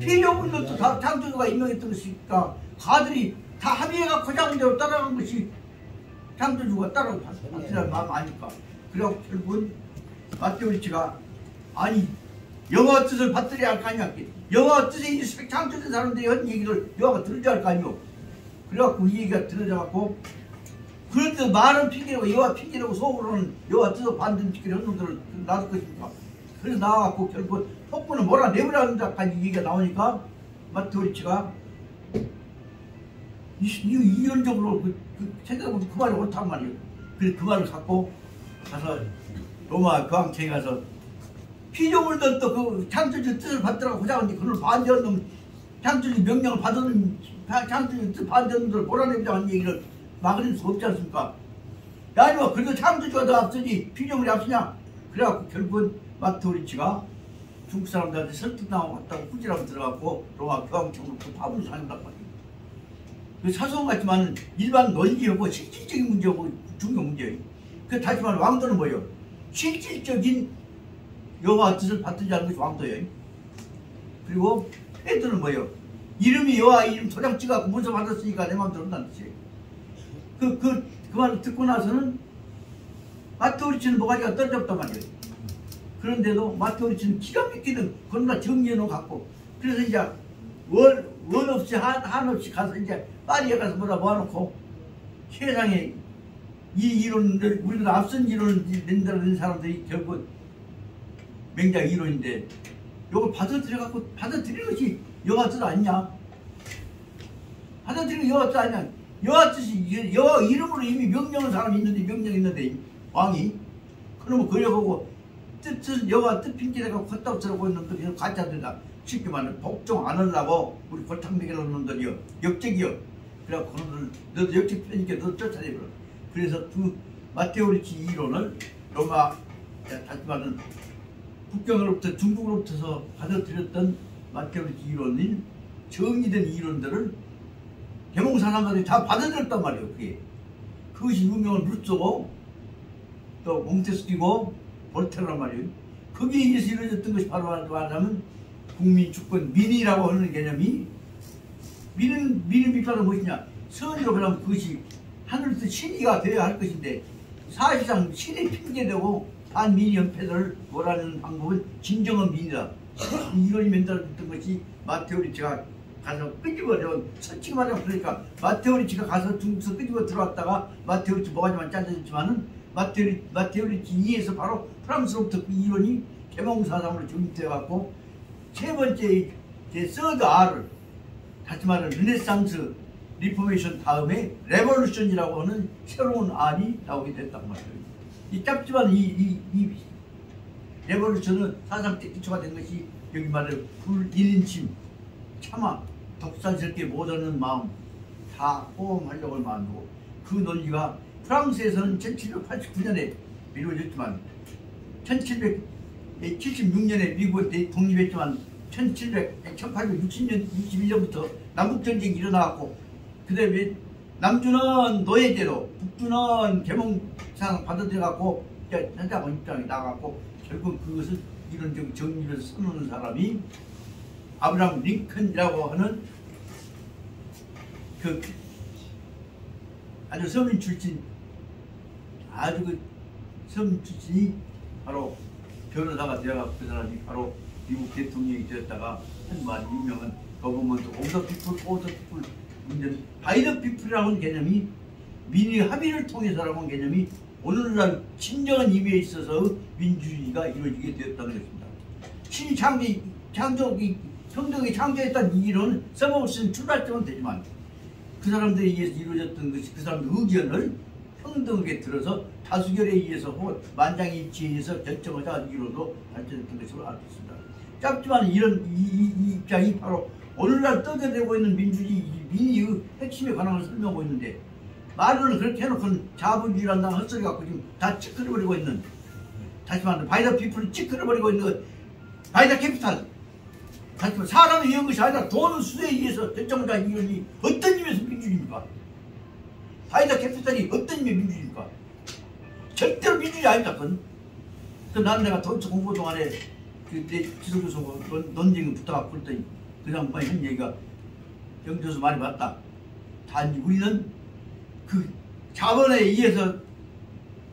피조물들도 다 창조주가 임명했던 것이니까 가들이 다 합의해갖고 하자는 대로 따라간 것이 창조주가 따라간 마음 아니까. 그래갖고 결국은 마테오리치가 아니 여호와 뜻을 받들어야 할 거 아니야. 여호와 뜻에 창조된 사람들이 한 얘기를 여호와가 들어줘야 할 거 아니오. 그래갖고 이 얘기가 들어져갖고 그런데 말은 핑계라고 여호와 핑계라고 속으로는 여호와 뜻을 반대는 핑계를 한 놈들을 놔둘 것입니까. 그래서 나와갖고 결국 폭군을 몰아내버리는 데까지 얘기가 나오니까 마테오리치가 이론적으로 생각해보면 그 말이 옳단 말이에요. 그래서 그 말을 갖고 가서 로마 교황청에 가서 피조물들도 그 창조주 뜻을 받더라고 하자는데 그걸 반대하는 놈 창조주 명령을 받은 창조주 뜻 반대하는 놈들을 몰아내자는 얘기를 막을 수 없지 않습니까? 야 이거 그래도 창조주가 더 앞서지 피조물이 앞서냐? 그래갖고 결국은 마테오리치가 중국 사람들한테 설득당하고 왔다고 후지라고 들어갔고 로마 교황청으로 그 밥을 사는단 말이에요. 그 사소한 같지만 일반 논리하고 실질적인 문제하고 중요한 문제예요. 그 다시 말해 왕도는 뭐예요? 실질적인 여호와 뜻을 받들지 않는 것이 왕도예요. 그리고 패드는 뭐예요? 이름이 여호와 이름 도장 찍어갖고 문서 받았으니까 내 마음대로 한다는 뜻이에요. 그 말을 듣고 나서는 마테오리치는 뭐가지가 떨어졌단 말이에요. 그런데도 마테오리치는 기가 막히는 그런 정리해놓고 갖고 그래서 이제 원 없이 한 없이 가서 이제 파리에 가서 뭐다 모아놓고 세상에 이 이론들 우리가 앞선 이론을 낸다는 사람들이 결국 맹자 이론인데 이걸 받아들여갖고 받아들이는 것이 여호와 뜻 아니냐? 받아들이는 여호와 뜻 아니냐? 여호와 뜻이 여호와 이름으로 이미 명령한 사람이 있는데 명령이 있는데 왕이 그러면 그려보고 뜻을 여호와 뜻 핑계대고 헛다고 들어보고 있는 놈들이 계속 가짜들이다. 쉽게 말하면 복종 안 하려고 우리 골탕 먹이려는 놈들이요 역적이요. 그래갖고 그놈들 너도 역적 편이니까 너도 쫓아내버려. 그래서 그 마테오리치 이론을 로마 다시 말하는 북경으로부터 중국으로부터서 받아들였던 마테오리치 이론인 정의된 이론들을 대몽사상가들이 다 받아들였단 말이에요. 그것이 유명한 루소고 또 몽테스키고 볼테르란 말이에요. 거기에 의해서 이루어졌던 것이 바로 말하자면 국민 주권 민이라고 하는 개념이 민은 밑바닥은 무엇이냐? 선의로 그러면 그것이 하늘에서 신의가 되어야 할 것인데 사실상 신의 핑계대고 반민의 연패를 몰아내는 방법은 진정한 민이다. 이걸 만들었던 것이 마테오 리치가 가서 끄집어내온 솔직히 말하면 그러니까 마테오 리치가 가서 중국에서 끄집어 들어왔다가 마테오 리치 뭐가지만 짜졌지만은 마테오 리치 이에서 바로 프랑스로부터 그 이론이 계몽사상으로 정립되어 갖고 세 번째 제 서드 R을 다시 말하면 르네상스 리포메이션 다음에 레볼루션이라고 하는 새로운 R이 나오게 됐단 말이에요. 이 짧지만 이 레볼루션은 사상 기초가 된 것이 여기 말해 불인침, 참아, 독사스럽게 못하는 마음 다 호응하려고 만들고 그 논리가 프랑스에서는 1789년에 이루어졌지만 1776년에 미국에 독립했지만 1860년 61년부터 남북전쟁이 일어나고 그 다음에 남주는 노예제로 북주는 계몽상 받아들여갖고 현장원 입장에 나갔고 결국 그것을 이론적 정리를 써놓는 사람이 아브라함 링컨이라고 하는 그 아주 서민 출신 아주 그 서민 출신이 바로 변호사가 되어갖고 그 사람이 바로 미국 대통령이 되었다가 한 말이 유명한 거버먼트 오더 피플 문제는 바이 더 피플이라는 개념이 민의 합의를 통해서라는 개념이 오늘날 진정한 의미에 있어서 민주주의가 이루어지게 되었다는 것입니다. 신이 창조이 평등이 창조했다는 이 이론은 써먹을 수 있는 출발점은 되지만 그 사람들에 의해서 이루어졌던 것이 그 사람들 의견을 평등하게 들어서 다수결에 의해서 혹은 만장일치에 의해서 결정하자 이론으로 발전했던 것으로 알고 있습니다. 짧지만 이런 이 입장이 바로 오늘날 떠들어내고 있는 민주주의 민의의 핵심에 관한 걸 설명하고 있는데 말을 그렇게 해놓고는 자본주의란다 헛소리 갖고 지금 다 찌그러버리고 있는 다시 말하면 바이더 피플을 찌그러버리고 있는 바이더 캐피탈 다시 말하면 사람이 이런 것이 아니라 돈 수에 의해서 결정하자 이론이 어떤 의미에서 민주주의입니까? 바이더 캐피탈이 어떤 의미의 민주주의입니까? 절대로 민주주의 아닙니다. 그건 나는 내가 도처 공부 동안에 내 지도교수 논쟁을 붙어갖고 그랬더니 그 양반이 한 얘기가 영교수 말이 맞다. 단지 우리는 그 자본에 의해서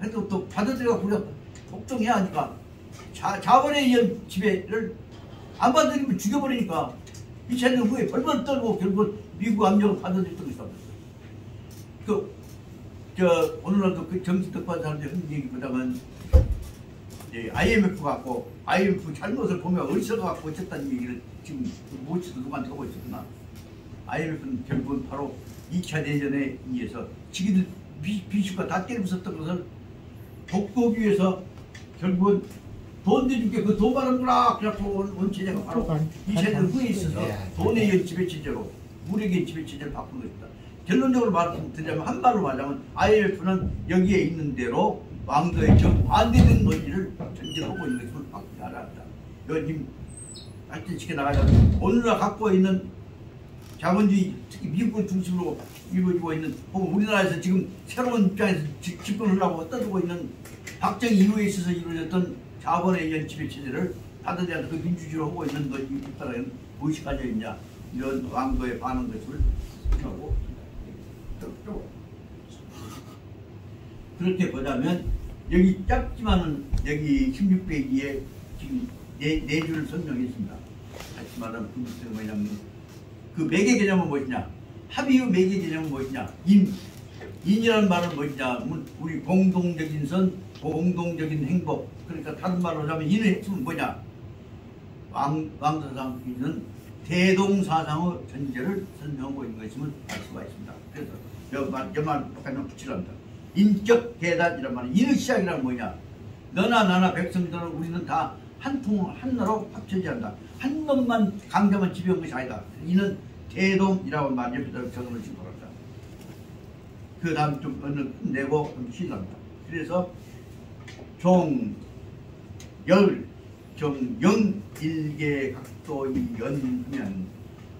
해도 또 받아들여갖고 우리가 복종해야 하니까 자본에 의한 지배를 안 받아들이면 죽여버리니까 이 차례는 후에 벌벌 떨고 결국 미국 압력을 받아들였던 것이다. 오늘날도 그 정치 덕반 사람들이 하는 얘기보다는 IMF 갖고 IMF 잘못을 보면 어디서 갖고 어쨌다는 얘기를 지금 모치도 누구한테 하고 있었구나. IMF는 결국은 바로 2차 대전에 의해서 지기들 비슈가 다 때려부쉈던 것을 돕기 위해서 결국은 돈 내줄게 그 돈 받은구나 그래갖고 온 체제가 바로 2차 대전 후에 있어서 돈에 의한 지배체제로 무력에 의한 지배체제를 바꾼 것입니다. 결론적으로 말씀드리자면 한 말로 말하면 IMF는 여기에 있는 대로 왕도의 정반대된 논리를 전제하고 있는 것을 바꾸지 않았다. 이건 지금 발전시켜 나가자면 오늘날 갖고 있는 자본주의 특히 미국을 중심으로 이루어지고 있는 혹은 우리나라에서 지금 새로운 입장에서 집권을 하고 떠들고 있는 박정희 이후에 있어서 이루어졌던 자본에 의한 지배체제를 받아들여서 그 민주주의로 하고 있는 것이 따라서는 무엇이 가져 있냐 이런 왕도에 반한 것을 하고 그렇게 보자면 여기 짧지만은 여기 16페이지에 지금 네 줄을 설명했습니다. 다시 말하면 그 무슨 뭐냐면 그 매개 개념은 무엇이냐? 합의의 매개 개념은 무엇이냐? 인이라는 말은 무엇이냐? 우리 공동적인 선, 공동적인 행복. 그러니까 다른 말로 하자면 인의 핵심은 뭐냐? 왕사상에 있는 대동사상의 전제를 설명하고 있는 것임을 알 수가 있습니다. 그래서 여만 똑같이 붙이랍니다. 인격 계단이란 말은 인의 시작이란 뭐냐? 너나 나나 백성들은 우리는 다 한나로 합쳐져야 한다. 한 놈만 강자만 지배한 것이 아니다. 이는 대동이라고 말 옆에다 적어놓으시기 바랍니다. 그 다음 좀 끝내고 좀 쉬랍니다. 그래서 정영 일계각도의 연하면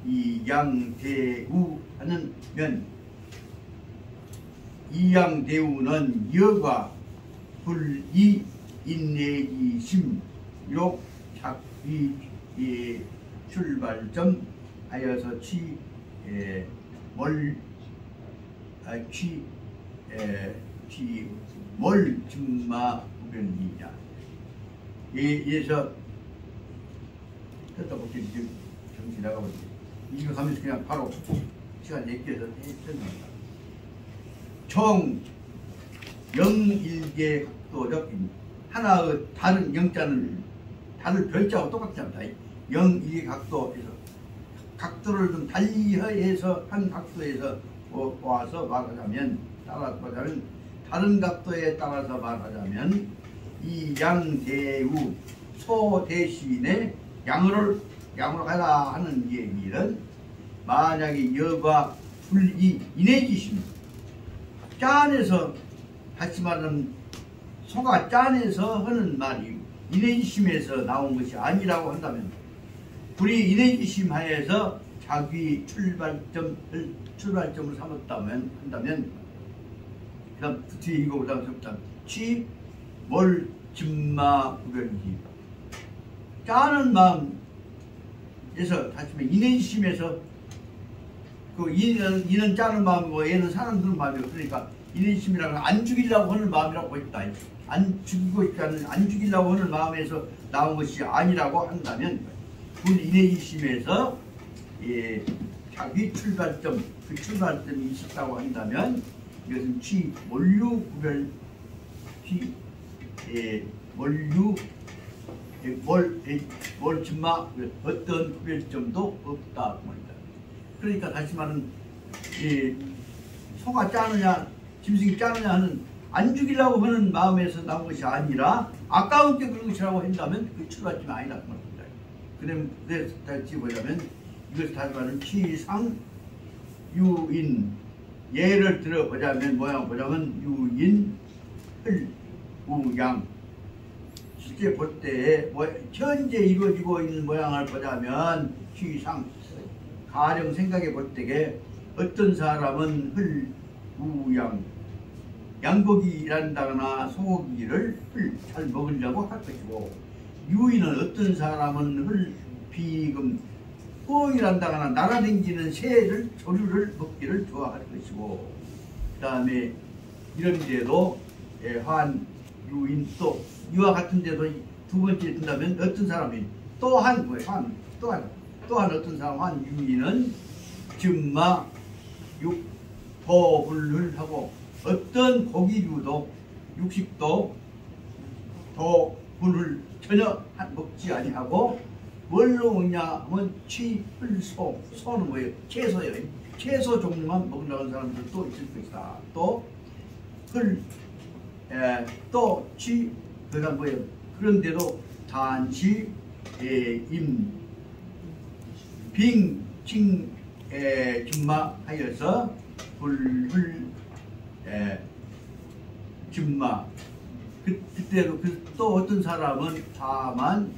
이 양대우 하는 면 이양대우는 여과 불이 인내기 심욕 작비의 출발점 하여서 몰증마 구별이냐. 이에서 듣다 보니 지금 정신 나가버리지. 이거 가면서 그냥 바로 시간 얘기해서 했습니다. 총 영일개 각도적 하나의 다른 영자는 다른 별자하고 똑같지 않다. 영일개 각도에서 각도를 좀 달리해서 한 각도에서 와서 말하자면 다른 각도에 따라서 말하자면 이 양대우 소대신의 양으로 가라 하는 얘기는 만약에 여과 불이 인해지심 짠에서 다시 말하면 소가 짠에서 하는 말이 인해지심에서 나온 것이 아니라고 한다면 불이 인해지심 하에서 자기 출발점을 삼았다면 한다면 그다음 뒤에 이거보다 좀 취, 몰, 진마, 구별기 짜는 마음에서 다시 말하면 인해지심에서 그 이는 짜는 마음이고 얘는 사람 두는 마음이고 그러니까 인해심이라는 건 안 죽이려고 하는 마음이라고 했다. 안 죽이려고 하는 마음에서 나온 것이 아니라고 한다면 그 인해심에서 자기 출발점 그 출발점이 있었다고 한다면 이것은 취 몰류 구별 몰 진마 어떤 구별점도 없다 말이다. 그러니까 다시 말하면 소가 짜느냐 짐승이 짜느냐 하는 안 죽이려고 하는 마음에서 나온 것이 아니라 아까운 게 그런 것이라고 한다면 그 출발점이 아니다 그 말입니다. 그래서 다시 보자면 이것을 다시 말하면 취상 유인 예를 들어보자면 모양 보자면 유인 흘우양 실제 볼 때 현재 이루어지고 있는 모양을 보자면 취상 가령 생각해 볼 때에 어떤 사람은 흘우양 양고기란다거나 소고기를 잘 먹으려고 할 것이고 유인은 어떤 사람은 비금 호이란다거나 날아다니는 새를 조류를 먹기를 좋아할 것이고 그 다음에 이런 데도 환 유인 또 이와 같은 데도 두 번째 든다면 어떤 사람이 또한 어떤 사람 환 유인은 증마 육도불을 하고 어떤 고기류도 육식도 도불을 전혀 먹지 아니하고 뭘로 먹냐 하면 취불소 소는 뭐예요? 채소예요. 채소 종류만 먹으려는 사람들도 있을 것이다. 그다음 뭐예요? 그런데도 단지 빙칭 진마하여서 불 진마 그때도 또 어떤 사람은 다만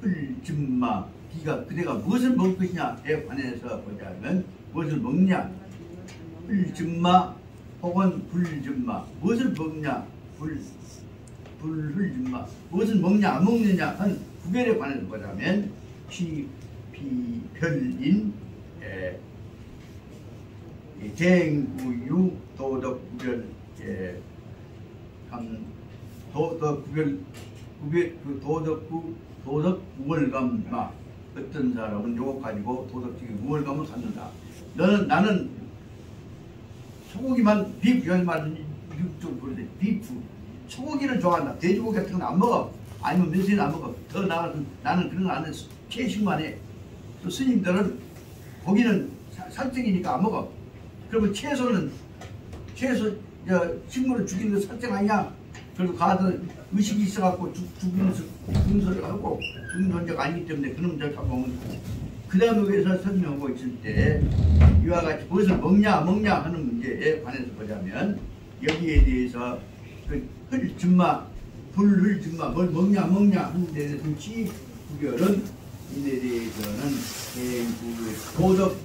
불진마 비가 그대가 무엇을 먹을 것이냐에 관해서 보자면 무엇을 먹냐 불진마 혹은 불진마 무엇을 먹냐 불진마 무엇을 먹냐 안 먹느냐 한 구별에 관해서 보자면 별인 대행구유 도덕구별 도덕구별 도덕우월감마 어떤 사람은 요거 가지고 도덕적인 우월감을 갖는다. 나는 소고기만 비프 여기 말하는 육종 부르는데 비프 소고기를 좋아한다. 돼지고기 같은 건 안 먹어. 아니면 면세는 안 먹어. 더 나아가서 나는 그런 거 안 해. 채식만 해. 또 스님들은 고기는 살적이니까 안 먹어. 그러면 채소 식물을 죽이는 거 살적 아니냐? 그래도 가서 의식이 있어갖고 죽는 소리를 하고 죽는 존재가 아니기 때문에 그놈 잘 먹는 거지. 그 다음에 위해서 설명하고 있을 때 이와 같이 무엇을 먹냐 하는 문제에 관해서 보자면 여기에 대해서 흘진마 불흘진마 뭘 먹냐 하는 데 대해서 구별은 이에 대해서는 도덕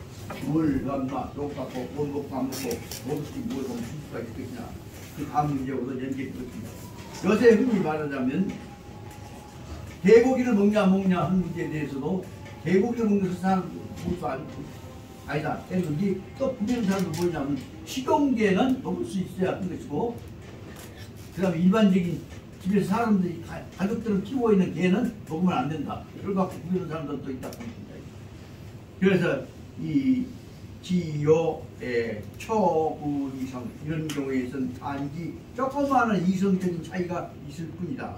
뭘 감마 똑같고 뭘 먹고 안 먹고 도덕이 뭘 먹을 수가 있겠냐 그 다음 문제하고도 연계되거든요. 요새 흔히 말하자면 개고기를 먹냐 안 먹냐 하는 문제에 대해서도 개고기를 먹는 사람 볼수 아니다 했는데 또 부리는 사람도 뭐냐면 식용계는 먹을 수 있어야 하는 것이고 그 다음에 일반적인 집에서 사람들이 가족들을 키우고 있는 개는 먹으면 안 된다. 그걸 갖고 부리는 사람들도 있다고 합니다. 그래서 이 지요, 초, 이성 이런 경우에선 단지 조그마한 이성적인 차이가 있을 뿐이다.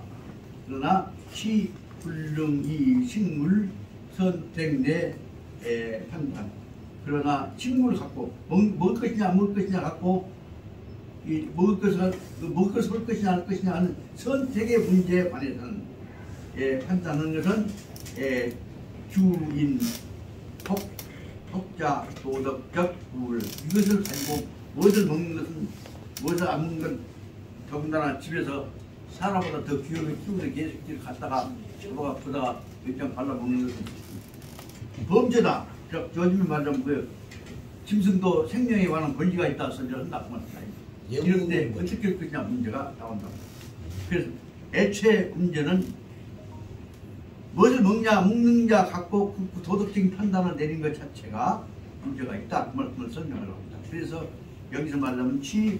그러나 시, 불능, 이, 식물, 선택 내 판단. 그러나 식물을 갖고 먹을 것이냐 안 먹을 것이냐 갖고 이 먹을 것을 할 것이냐 안 할 것이냐 하는 선택의 문제에 관해서는 판단하는 것은 주인, 혹자, 도덕적 부를 이것을 가지고 무엇을 먹는 것은 무엇을 안 먹는 건 더군다나 집에서 사람보다 더 귀하게 키우는 개새끼를 갖다가 저거가 보다가 몇장 발라먹는 것은 범죄다. 요즘에 말하자면 그 짐승도 생명에 관한 권리가 있다 소리를 한다고 말합니다. 이런데 어떻게 할 것이냐 문제가 나온다. 그래서 애초에 문제는 무엇을 먹느냐 갖고 그 도덕적인 판단을 내린 것 자체가 문제가 있다. 그 말씀을 설명을 합니다. 그래서 여기서 말하자면 치,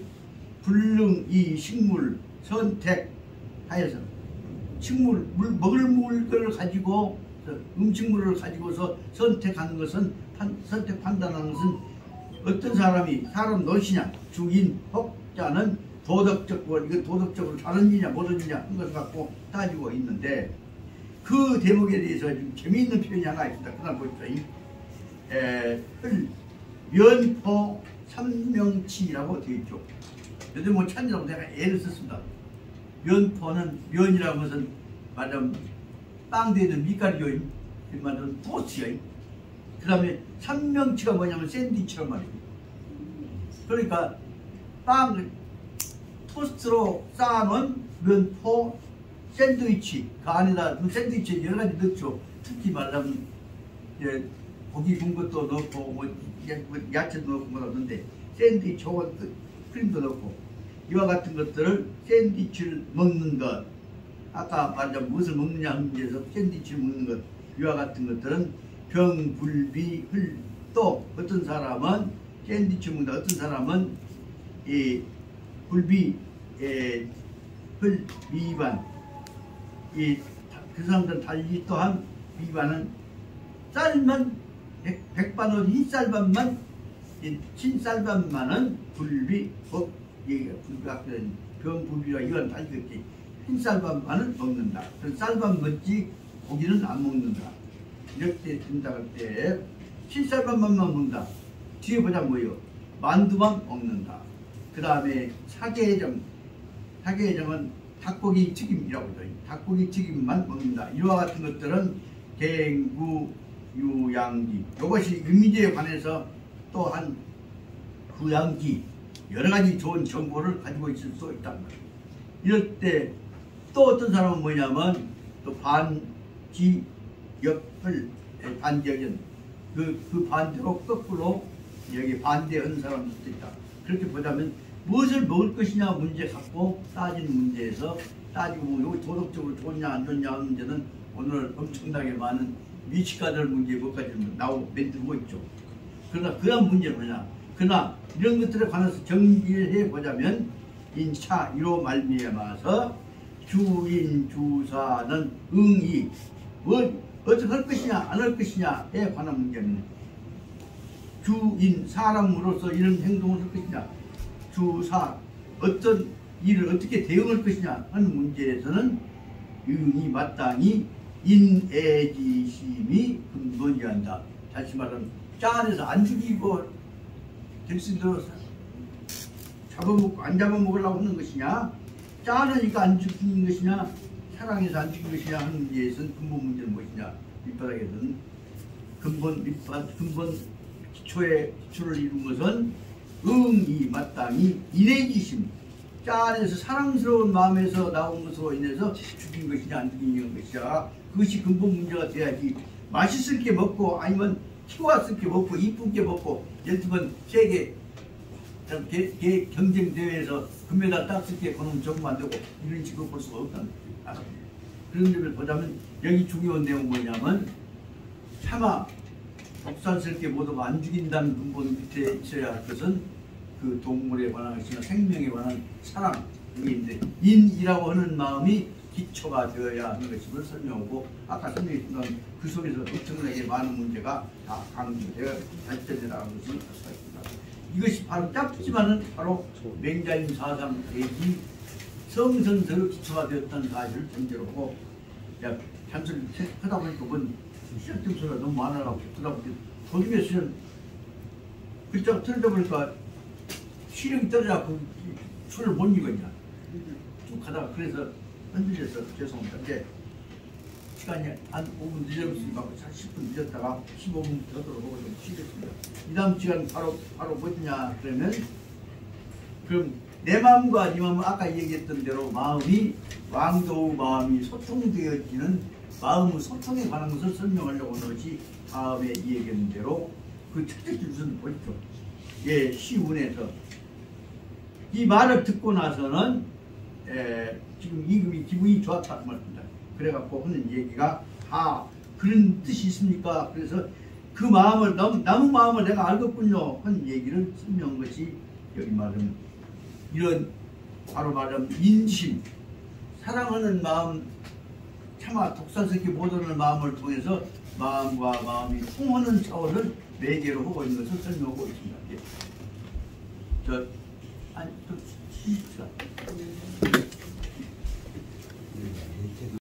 불능, 이, 식물, 선택 하여서 식물, 먹을 걸 가지고 음식물을 가지고서 선택하는 것은 선택 판단하는 것은 어떤 사람 노시냐 주인 혹자는 도덕적 이거 도덕적으로 잘하느냐 못하느냐 하는 것을 갖고 따지고 있는데 그 대목에 대해서 좀 재미있는 표현이 하나 있습니다. 그날 보십시오. 면포 삼명치라고 되어 있죠. 요즘 뭐 찾느라고 내가 애를 썼습니다. 면포는 면이라는 것은 말하자면 빵 되는 밀가루요. 말하자면 토스트요. 그 다음에 삼명치가 뭐냐면 샌드위치란 말이에요. 그러니까 빵 토스트로 쌓아놓은 면포 샌드위치 그 안에다 샌드위치에 여러 가지 넣죠. 특히 말하자면 고기 구운 것도 넣고 뭐 야채도 넣고 뭐 넣는데 샌드위치 혹은 크림도 넣고 이와 같은 것들을 샌드위치를 먹는 것 아까 말하자면 무엇을 먹느냐 하는 문제에서 샌드위치를 먹는 것 이와 같은 것들은 병불비 또 어떤 사람은 샌드위치 먹는다. 어떤 사람은 이 불비 헐 위반 그 사람들은 달리 또한 위반은 쌀만 백반을 흰쌀밥만 흰쌀밥만은 불비 병불비와 이건 달리겠지. 흰쌀밥만은 먹는다. 쌀밥 먹지 고기는 안 먹는다. 이렇게 된다 할 때 흰쌀밥만 먹는다. 뒤에 보자 뭐예요? 만두만 먹는다. 그 다음에 사계정 사계정은 닭고기 튀김이라고 해요. 닭고기 튀김만 먹는다. 이와 같은 것들은 갱구 유양기 이것이 의미제에 관해서 또한 구양기 여러가지 좋은 정보를 가지고 있을 수 있단 말이에요. 이럴 때 또 어떤 사람은 뭐냐면 또 반지 옆을 반지역은 그 반대로 거꾸로 여기 반대하는 사람도 있다. 그렇게 보자면 무엇을 먹을 것이냐 문제 갖고 따지는 문제에서 따지고 여기 도덕적으로 좋냐 안 좋냐 하는 문제는 오늘 엄청나게 많은 미식가들 문제 뭐까지 만들고 있죠. 그러나 그런 문제는 뭐냐? 그러나 이런 것들에 관해서 정리해 보자면 인차 이로 말미암아서 주인 주사는 응이 어떻게 할 것이냐 안 할 것이냐에 관한 문제는 주인 사람으로서 이런 행동을 할 것이냐 주사 어떤 일을 어떻게 대응할 것이냐 하는 문제에서는 응이 마땅히 인애지심이 근본이한다. 다시 말하면 짠해서 안 죽이고 백신대로 잡아먹고 안 잡아먹으려고 하는 것이냐 짠하니까 안 죽이는 것이냐 사랑해서 안 죽이는 것이냐 하는 문제에서는 근본 문제는 무엇이냐 밑바닥에서는 근본 기초를 이룬 것은 응이 마땅히 인애지심 짠해서 사랑스러운 마음에서 나온 것으로 인해서 죽인 것이냐 안 죽이는 것이냐 그것이 근본 문제가 돼야지 맛있을 게 먹고 아니면 키워왔을 게 먹고 이쁜 게 먹고 예를 들면 세계 경쟁 대회에서 금메달 땄을 때 그놈 적으면 안 되고 이런 식으로 볼 수가 없다는 거예요. 그런 점을 보자면 여기 중요한 내용은 뭐냐면 차마 독살스럽게 모두가 안 죽인다는 근본 밑에 있어야 할 것은 그 동물에 관한 것이나 생명에 관한 사랑, 이게 인이라고 하는 마음이 기초가 되어야 하는 것임을 설명하고, 아까 설명했던 그 속에서 엄청나게 많은 문제가 다 강조되어 발전해 나간 것을 알 수가 있습니다. 이것이 바로 짧지만은 바로 맹자님 사상 대기 성선설의 기초가 되었다는 사실을 전제로고, 단순히 하다 보니까 뭔 시작점수가 너무 많아가지고 그러다 보니까 도중에 쓰는 글자가 틀리다 보니까 시력이 떨어져 그 줄을 못 읽었냐 쭉 가다가 그래서 흔들려서 죄송합니다. 근데 시간이 한 5분 늦었으니까 10분 늦었다가 15분 더 들어보고 좀 쉬겠습니다. 이 다음 시간 바로 뭐냐 그러면, 그럼 내 마음과 네 마음은 아까 얘기했던 대로 마음이 왕도의 마음이 소통되어지는 마음의 소통에 관한 것을 설명하려고 하는 것이 다음에 얘기한 대로 그 첫째 줄은 보십시오. 예, 시운에서 이 말을 듣고 나서는 지금 이금이 기분이 좋았다는 말입니다. 그래갖고 하는 얘기가 그런 뜻이 있습니까? 그래서 그 마음을 남의 마음을 내가 알겠군요 하는 얘기를 설명한 것이 여기 말하면 이런 바로 말하면 인심, 사랑하는 마음, 차마 독살스럽게 못하는 마음을 통해서 마음과 마음이 통하는 차원을 매개로 하고 있는 것을 설명하고 있습니다. 아니, 좀 쉬십시다.